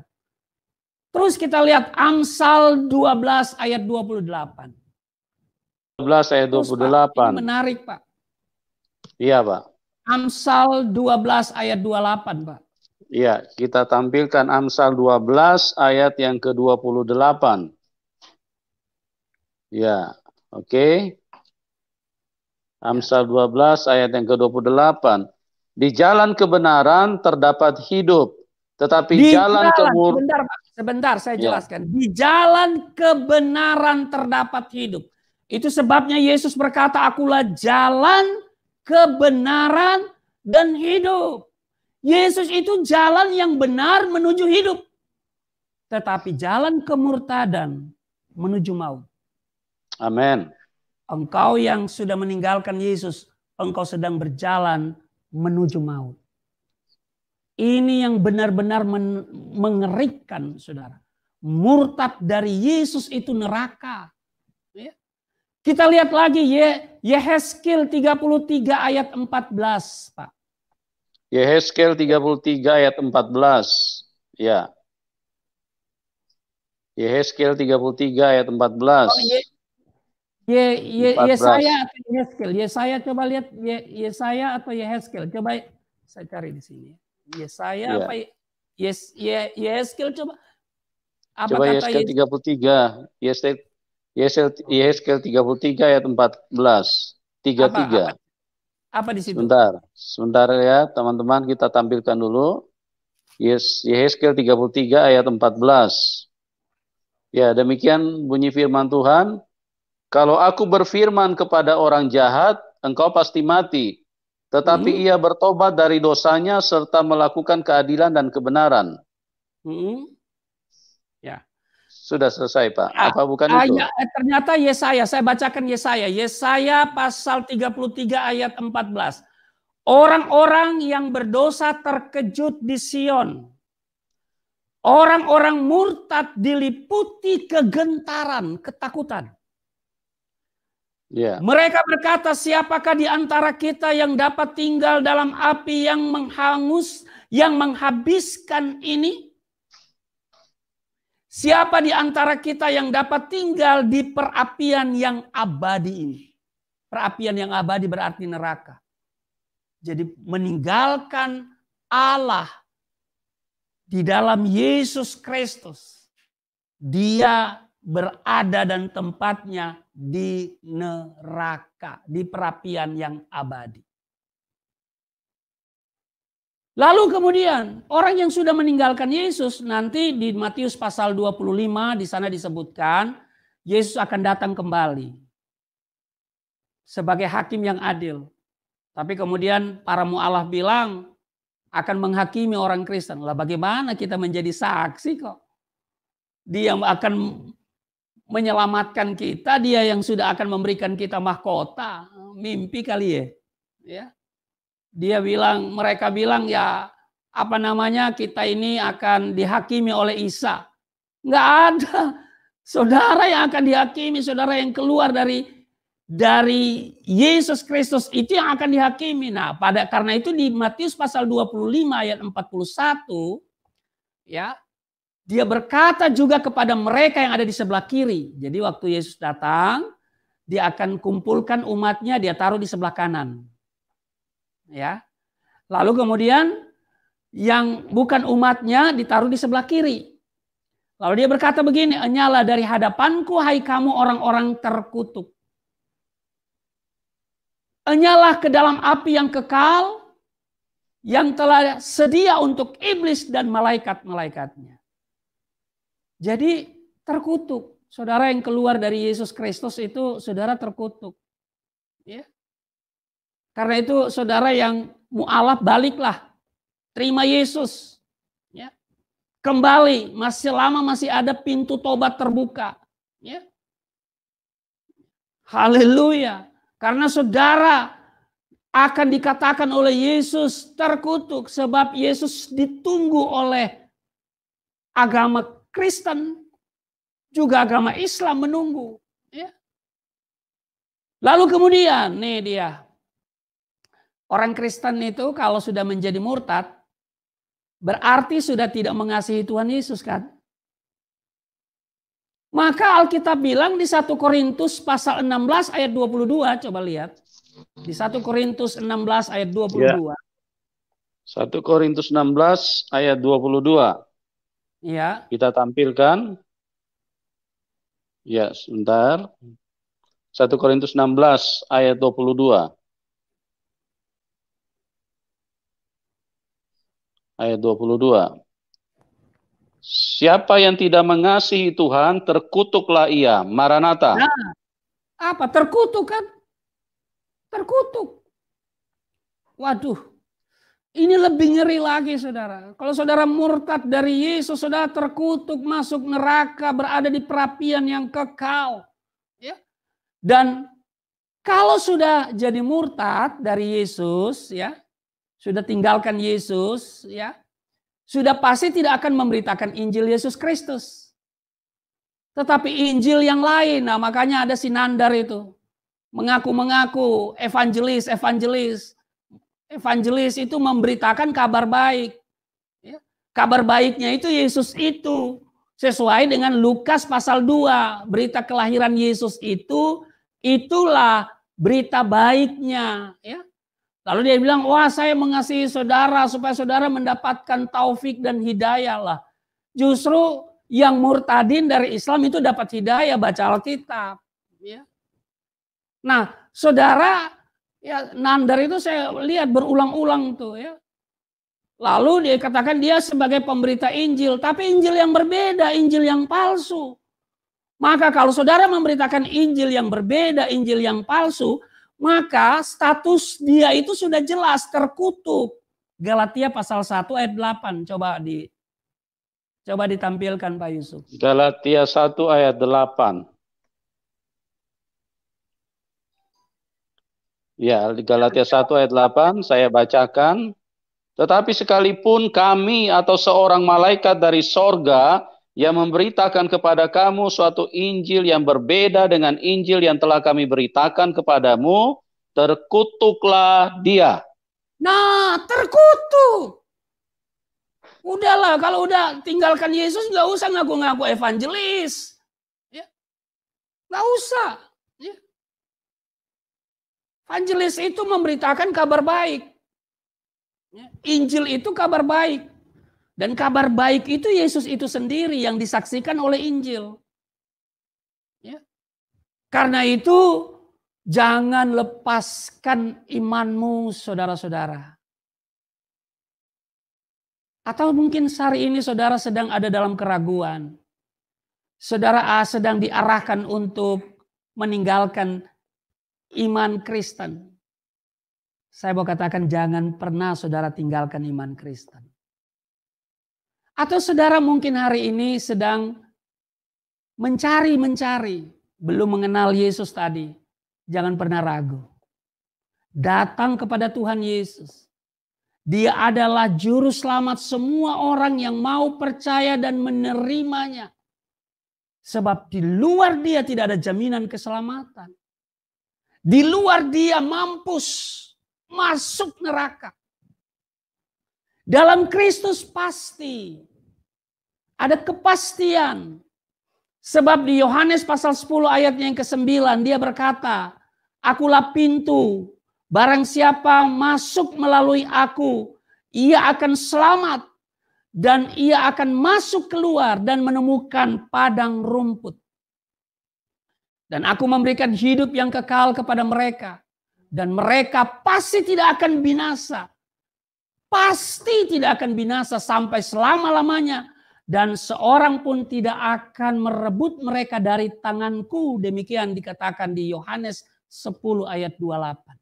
Terus kita lihat Amsal 12 ayat 28. 12 ayat 28. Ini menarik, Pak. Iya, Pak. Amsal 12 ayat 28, Pak. Iya, kita tampilkan Amsal 12 ayat yang ke-28. Ya, oke. Amsal 12 ayat yang ke-28. Di jalan kebenaran terdapat hidup, tetapi Sebentar, saya jelaskan. Di jalan kebenaran terdapat hidup. Itu sebabnya Yesus berkata, akulah jalan, kebenaran, dan hidup. Yesus itu jalan yang benar menuju hidup. Tetapi jalan kemurtadan menuju maut. Amin. Engkau yang sudah meninggalkan Yesus, engkau sedang berjalan menuju maut. Ini yang benar-benar mengerikan, saudara. Murtad dari Yesus itu neraka. Ya. Kita lihat lagi Yehezkiel 33 ayat 14, Pak. Yehezkiel 33 ayat 14. Ya. Yehezkiel 33 ayat 14. Yesaya atau Yehezkiel? Yesaya, coba lihat Yesaya atau Yehezkiel. Coba saya cari di sini. Yesaya apa Yehezkiel, coba. Apa coba kata Yehezkiel 33. Yehezkiel 33 ayat 14. 33. Apa di situ? Sebentar ya, teman-teman, kita tampilkan dulu. Yehezkiel 33 ayat 14. Ya, demikian bunyi firman Tuhan. Kalau aku berfirman kepada orang jahat, engkau pasti mati. tetapi ia bertobat dari dosanya serta melakukan keadilan dan kebenaran. Ya. Sudah selesai, Pak. Apa bukan itu? Ternyata Yesaya, saya bacakan Yesaya. Yesaya pasal 33 ayat 14. Orang-orang yang berdosa terkejut di Sion. Orang-orang murtad diliputi kegentaran, ketakutan. Yeah. Mereka berkata, siapakah di antara kita yang dapat tinggal dalam api yang menghabiskan ini? Siapa di antara kita yang dapat tinggal di perapian yang abadi ini? Perapian yang abadi berarti neraka. Jadi meninggalkan Allah di dalam Yesus Kristus. Dia berada dan tempatnya di neraka, di perapian yang abadi. Lalu kemudian orang yang sudah meninggalkan Yesus, nanti di Matius pasal 25 di sana disebutkan Yesus akan datang kembali sebagai hakim yang adil. Tapi kemudian para mu'alaf bilang akan menghakimi orang Kristen. Lah bagaimana kita menjadi saksi kok? Dia yang akan menyelamatkan kita, dia yang sudah akan memberikan kita mahkota. Mimpi kali ya. Dia bilang, mereka bilang ya apa namanya, kita ini akan dihakimi oleh Isa. Enggak ada. Saudara yang akan dihakimi, saudara yang keluar dari Yesus Kristus itu yang akan dihakimi. Nah, karena itu di Matius pasal 25 ayat 41 ya, dia berkata juga kepada mereka yang ada di sebelah kiri. Jadi waktu Yesus datang, dia akan kumpulkan umatnya, dia taruh di sebelah kanan. Ya. Lalu kemudian yang bukan umatnya ditaruh di sebelah kiri. Lalu dia berkata begini, "Enyalah dari hadapanku hai kamu orang-orang terkutuk. Enyalah ke dalam api yang kekal yang telah sedia untuk iblis dan malaikat-malaikatnya." Jadi terkutuk. Saudara yang keluar dari Yesus Kristus itu saudara terkutuk. Ya. Karena itu saudara yang mu'alaf baliklah. Terima Yesus. Ya. Kembali. Masih lama masih ada pintu tobat terbuka. Ya. Haleluya. Karena saudara akan dikatakan oleh Yesus terkutuk. Sebab Yesus ditunggu oleh agama Kristen, juga agama Islam menunggu. Ya. Lalu kemudian, nih dia. Orang Kristen itu kalau sudah menjadi murtad, berarti sudah tidak mengasihi Tuhan Yesus kan? Maka Alkitab bilang di 1 Korintus pasal 16 ayat 22, coba lihat. Di 1 Korintus 16 ayat 22. Ya. 1 Korintus 16 ayat 22. Ya. Kita tampilkan. Ya, sebentar. 1 Korintus 16 ayat 22. Ayat 22. Siapa yang tidak mengasihi Tuhan, terkutuklah ia. Maranatha. Nah, apa? Terkutuk kan? Terkutuk. Waduh. Ini lebih ngeri lagi saudara. Kalau saudara murtad dari Yesus, saudara terkutuk, masuk neraka, berada di perapian yang kekal. Ya. Dan kalau sudah jadi murtad dari Yesus, ya, sudah tinggalkan Yesus, ya, sudah pasti tidak akan memberitakan Injil Yesus Kristus. Tetapi Injil yang lain, nah makanya ada sinandar itu. Mengaku-mengaku evangelis. Evangelis itu memberitakan kabar baik. Ya. Kabar baiknya itu Yesus itu. Sesuai dengan Lukas pasal 2. Berita kelahiran Yesus itu, itulah berita baiknya. Ya. Lalu dia bilang, wah saya mengasihi saudara supaya saudara mendapatkan taufik dan hidayah lah. Justru yang murtadin dari Islam itu dapat hidayah, baca Alkitab. Ya. Nah saudara, ya, nandar itu saya lihat berulang-ulang tuh ya. Lalu dia katakan dia sebagai pemberita Injil, tapi Injil yang berbeda, Injil yang palsu. Maka kalau saudara memberitakan Injil yang berbeda, Injil yang palsu, maka status dia itu sudah jelas terkutuk. Galatia pasal 1 ayat 8. Coba ditampilkan Pak Yusuf. Galatia 1 ayat 8. Ya, Galatia 1 ayat 8 saya bacakan. Tetapi sekalipun kami atau seorang malaikat dari sorga yang memberitakan kepada kamu suatu Injil yang berbeda dengan Injil yang telah kami beritakan kepadamu, terkutuklah dia. Nah, terkutuk. Udahlah, kalau udah tinggalkan Yesus, nggak usah ngaku-ngaku evangelis. Ya. Nggak usah. Ya. Evangelis itu memberitakan kabar baik. Ya. Injil itu kabar baik. Dan kabar baik itu Yesus itu sendiri yang disaksikan oleh Injil. Ya. Karena itu jangan lepaskan imanmu saudara-saudara. Atau mungkin hari ini saudara sedang ada dalam keraguan. Saudara A sedang diarahkan untuk meninggalkan iman Kristen. Saya mau katakan jangan pernah saudara tinggalkan iman Kristen. Atau saudara mungkin hari ini sedang mencari, belum mengenal Yesus tadi. Jangan pernah ragu. Datang kepada Tuhan Yesus. Dia adalah juru selamat semua orang yang mau percaya dan menerimanya. Sebab di luar dia tidak ada jaminan keselamatan. Di luar dia mampus masuk neraka. Dalam Kristus pasti ada kepastian. Sebab di Yohanes pasal 10 ayatnya yang ke-9 dia berkata, "Akulah pintu, barang siapa masuk melalui aku, ia akan selamat dan ia akan masuk keluar dan menemukan padang rumput. Dan aku memberikan hidup yang kekal kepada mereka dan mereka pasti tidak akan binasa." Pasti tidak akan binasa sampai selama-lamanya. Dan seorang pun tidak akan merebut mereka dari tanganku. Demikian dikatakan di Yohanes 10 ayat 28.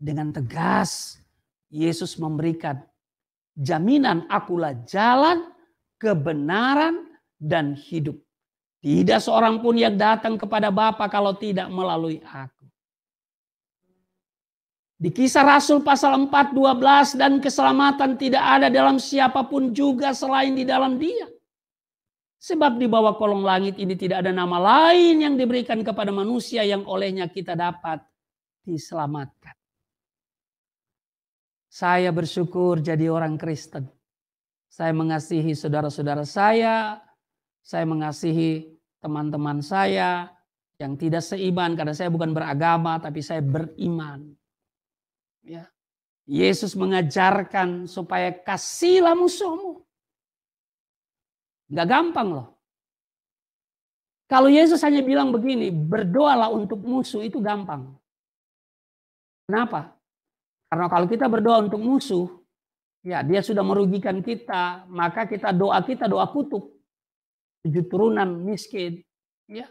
Dengan tegas Yesus memberikan jaminan, akulah jalan, kebenaran, dan hidup. Tidak seorang pun yang datang kepada Bapa kalau tidak melalui aku. Di Kisah Rasul pasal 4:12, dan keselamatan tidak ada dalam siapapun juga selain di dalam Dia. Sebab di bawah kolong langit ini tidak ada nama lain yang diberikan kepada manusia yang olehnya kita dapat diselamatkan. Saya bersyukur jadi orang Kristen. Saya mengasihi saudara-saudara saya mengasihi teman-teman saya yang tidak seiman karena saya bukan beragama tapi saya beriman. Ya. Yesus mengajarkan supaya kasihlah musuhmu. Gak gampang loh. Kalau Yesus hanya bilang begini, berdoalah untuk musuh, itu gampang. Kenapa? Karena kalau kita berdoa untuk musuh, ya dia sudah merugikan kita, maka kita doa kutuk. 7 turunan miskin, ya.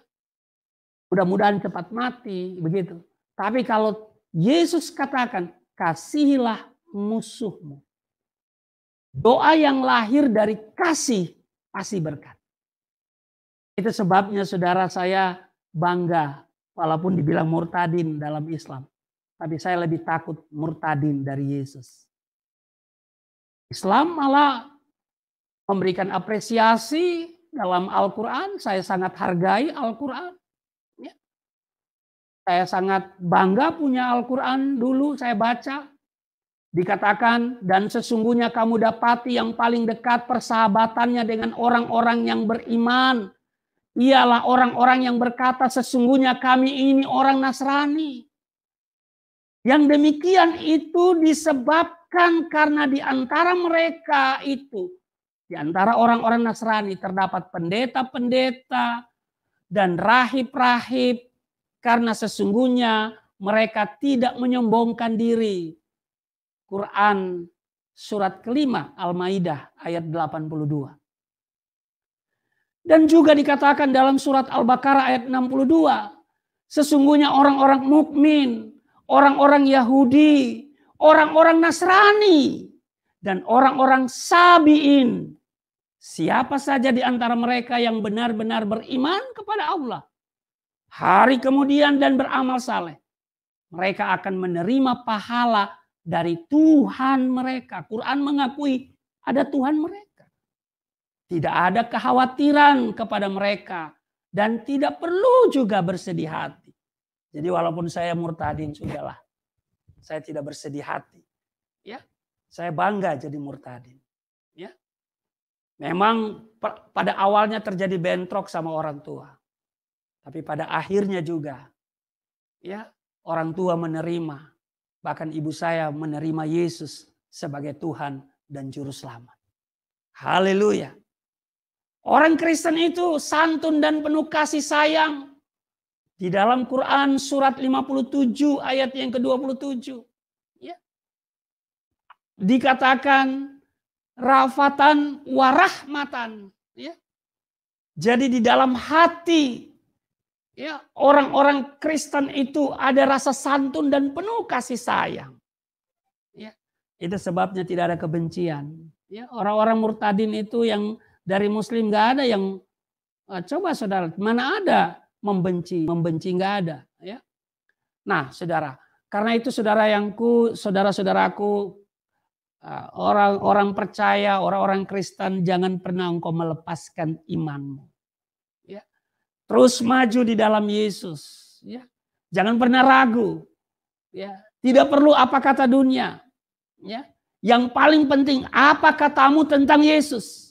Mudah-mudahan cepat mati, begitu. Tapi kalau Yesus katakan, kasihilah musuhmu. Doa yang lahir dari kasih pasti berkat. Itu sebabnya saudara saya bangga walaupun dibilang murtadin dalam Islam. Tapi saya lebih takut murtadin dari Yesus. Islam malah memberikan apresiasi dalam Al-Quran. Saya sangat hargai Al-Quran. Saya sangat bangga punya Al-Quran, dulu saya baca. Dikatakan, dan sesungguhnya kamu dapati yang paling dekat persahabatannya dengan orang-orang yang beriman. Ialah orang-orang yang berkata, sesungguhnya kami ini orang Nasrani. Yang demikian itu disebabkan karena di antara mereka itu, di antara orang-orang Nasrani terdapat pendeta-pendeta dan rahib-rahib. Karena sesungguhnya mereka tidak menyombongkan diri. Quran surat kelima Al-Maidah ayat 82. Dan juga dikatakan dalam surat Al-Baqarah ayat 62. Sesungguhnya orang-orang mukmin, orang-orang Yahudi, orang-orang Nasrani, dan orang-orang Sabi'in. Siapa saja di antara mereka yang benar-benar beriman kepada Allah, hari kemudian dan beramal saleh, mereka akan menerima pahala dari Tuhan mereka. Quran mengakui ada Tuhan mereka. Tidak ada kekhawatiran kepada mereka. Dan tidak perlu juga bersedih hati. Jadi walaupun saya murtadin, sudahlah. Saya tidak bersedih hati. Ya, saya bangga jadi murtadin. Ya, memang pada awalnya terjadi bentrok sama orang tua. Tapi pada akhirnya juga, ya, orang tua menerima. Bahkan ibu saya menerima Yesus sebagai Tuhan dan Juru Selamat. Haleluya. Orang Kristen itu santun dan penuh kasih sayang. Di dalam Quran surat 57 ayat yang ke-27. Ya. Dikatakan rafatan warahmatan. Ya. Jadi di dalam hati, ya, orang-orang Kristen itu ada rasa santun dan penuh kasih sayang. Ya. Itu sebabnya tidak ada kebencian. Ya. Orang-orang murtadin itu yang dari Muslim gak ada yang coba saudara, mana ada membenci nggak ada. Ya. Nah, saudara, karena itu saudara-saudaraku, orang-orang percaya, orang-orang Kristen, jangan pernah engkau melepaskan imanmu. Ya. Terus maju di dalam Yesus. Ya. Jangan pernah ragu. Ya. Tidak perlu apa kata dunia. Ya. Yang paling penting apa katamu tentang Yesus.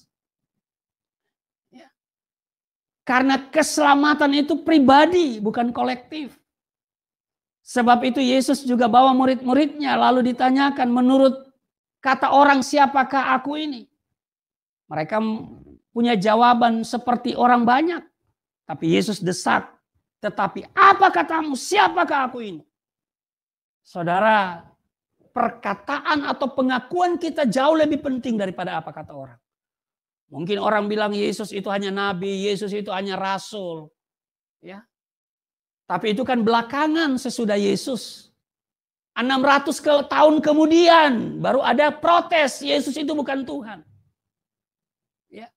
Karena keselamatan itu pribadi, bukan kolektif. Sebab itu Yesus juga bawa murid-muridnya, lalu ditanyakan, menurut kata orang siapakah aku ini? Mereka punya jawaban seperti orang banyak. Tapi Yesus desak, tetapi apa katamu, siapakah aku ini? Saudara, perkataan atau pengakuan kita jauh lebih penting daripada apa kata orang. Mungkin orang bilang Yesus itu hanya nabi, Yesus itu hanya rasul. Ya. Tapi itu kan belakangan sesudah Yesus. 600 tahun kemudian baru ada protes, Yesus itu bukan Tuhan. Ya.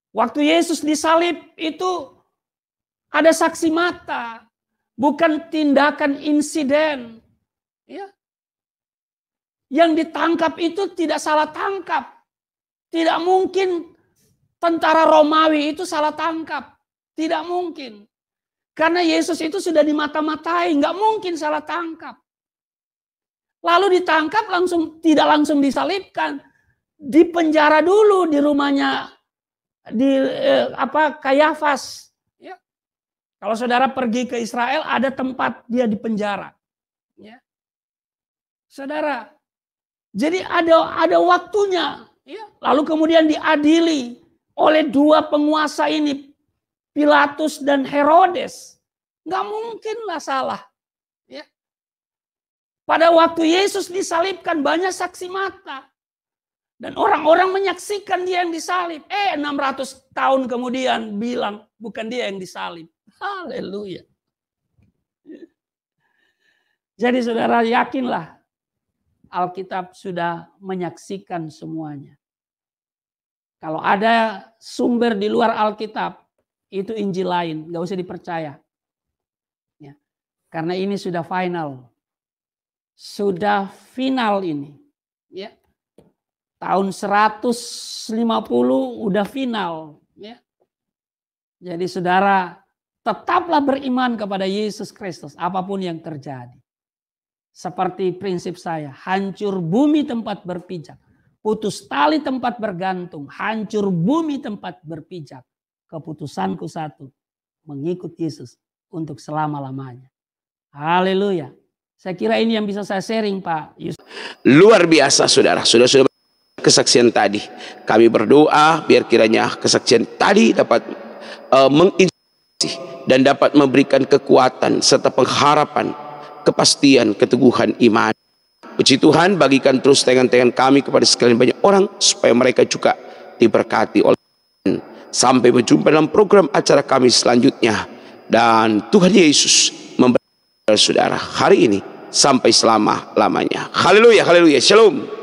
Waktu Yesus disalib itu ada saksi mata, bukan tindakan insiden. Ya. Yang ditangkap itu tidak salah tangkap. Tidak mungkin tentara Romawi itu salah tangkap. Tidak mungkin. Karena Yesus itu sudah dimata-matai. Nggak mungkin salah tangkap. Lalu ditangkap tidak langsung disalibkan. Dipenjara dulu di rumahnya Kayafas. Ya. Kalau saudara pergi ke Israel ada tempat dia dipenjara. Ya. Saudara. Jadi ada waktunya. Ya, lalu kemudian diadili oleh dua penguasa ini, Pilatus dan Herodes. Nggak mungkinlah salah. Ya. Pada waktu Yesus disalibkan banyak saksi mata. Dan orang-orang menyaksikan dia yang disalib. 600 tahun kemudian bilang bukan dia yang disalib. Haleluya. Jadi saudara yakinlah. Alkitab sudah menyaksikan semuanya. Kalau ada sumber di luar Alkitab, itu Injil lain, gak usah dipercaya. Ya. Karena ini sudah final. Sudah final ini. Ya. Tahun 150 udah final. Ya. Jadi saudara, tetaplah beriman kepada Yesus Kristus, apapun yang terjadi. Seperti prinsip saya, hancur bumi tempat berpijak. Putus tali tempat bergantung, hancur bumi tempat berpijak. Keputusanku satu, mengikut Yesus untuk selama-lamanya. Haleluya. Saya kira ini yang bisa saya sharing, Pak Yusuf. Luar biasa saudara, sudah kesaksian tadi. Kami berdoa biar kiranya kesaksian tadi dapat menginspirasi dan dapat memberikan kekuatan serta pengharapan, kepastian, keteguhan iman. Puji Tuhan, bagikan terus tangan-tangan kami kepada sekalian banyak orang supaya mereka juga diberkati oleh Tuhan. Sampai berjumpa dalam program acara kami selanjutnya. dan Tuhan Yesus memberkati saudara hari ini sampai selama-lamanya. Haleluya, haleluya, shalom.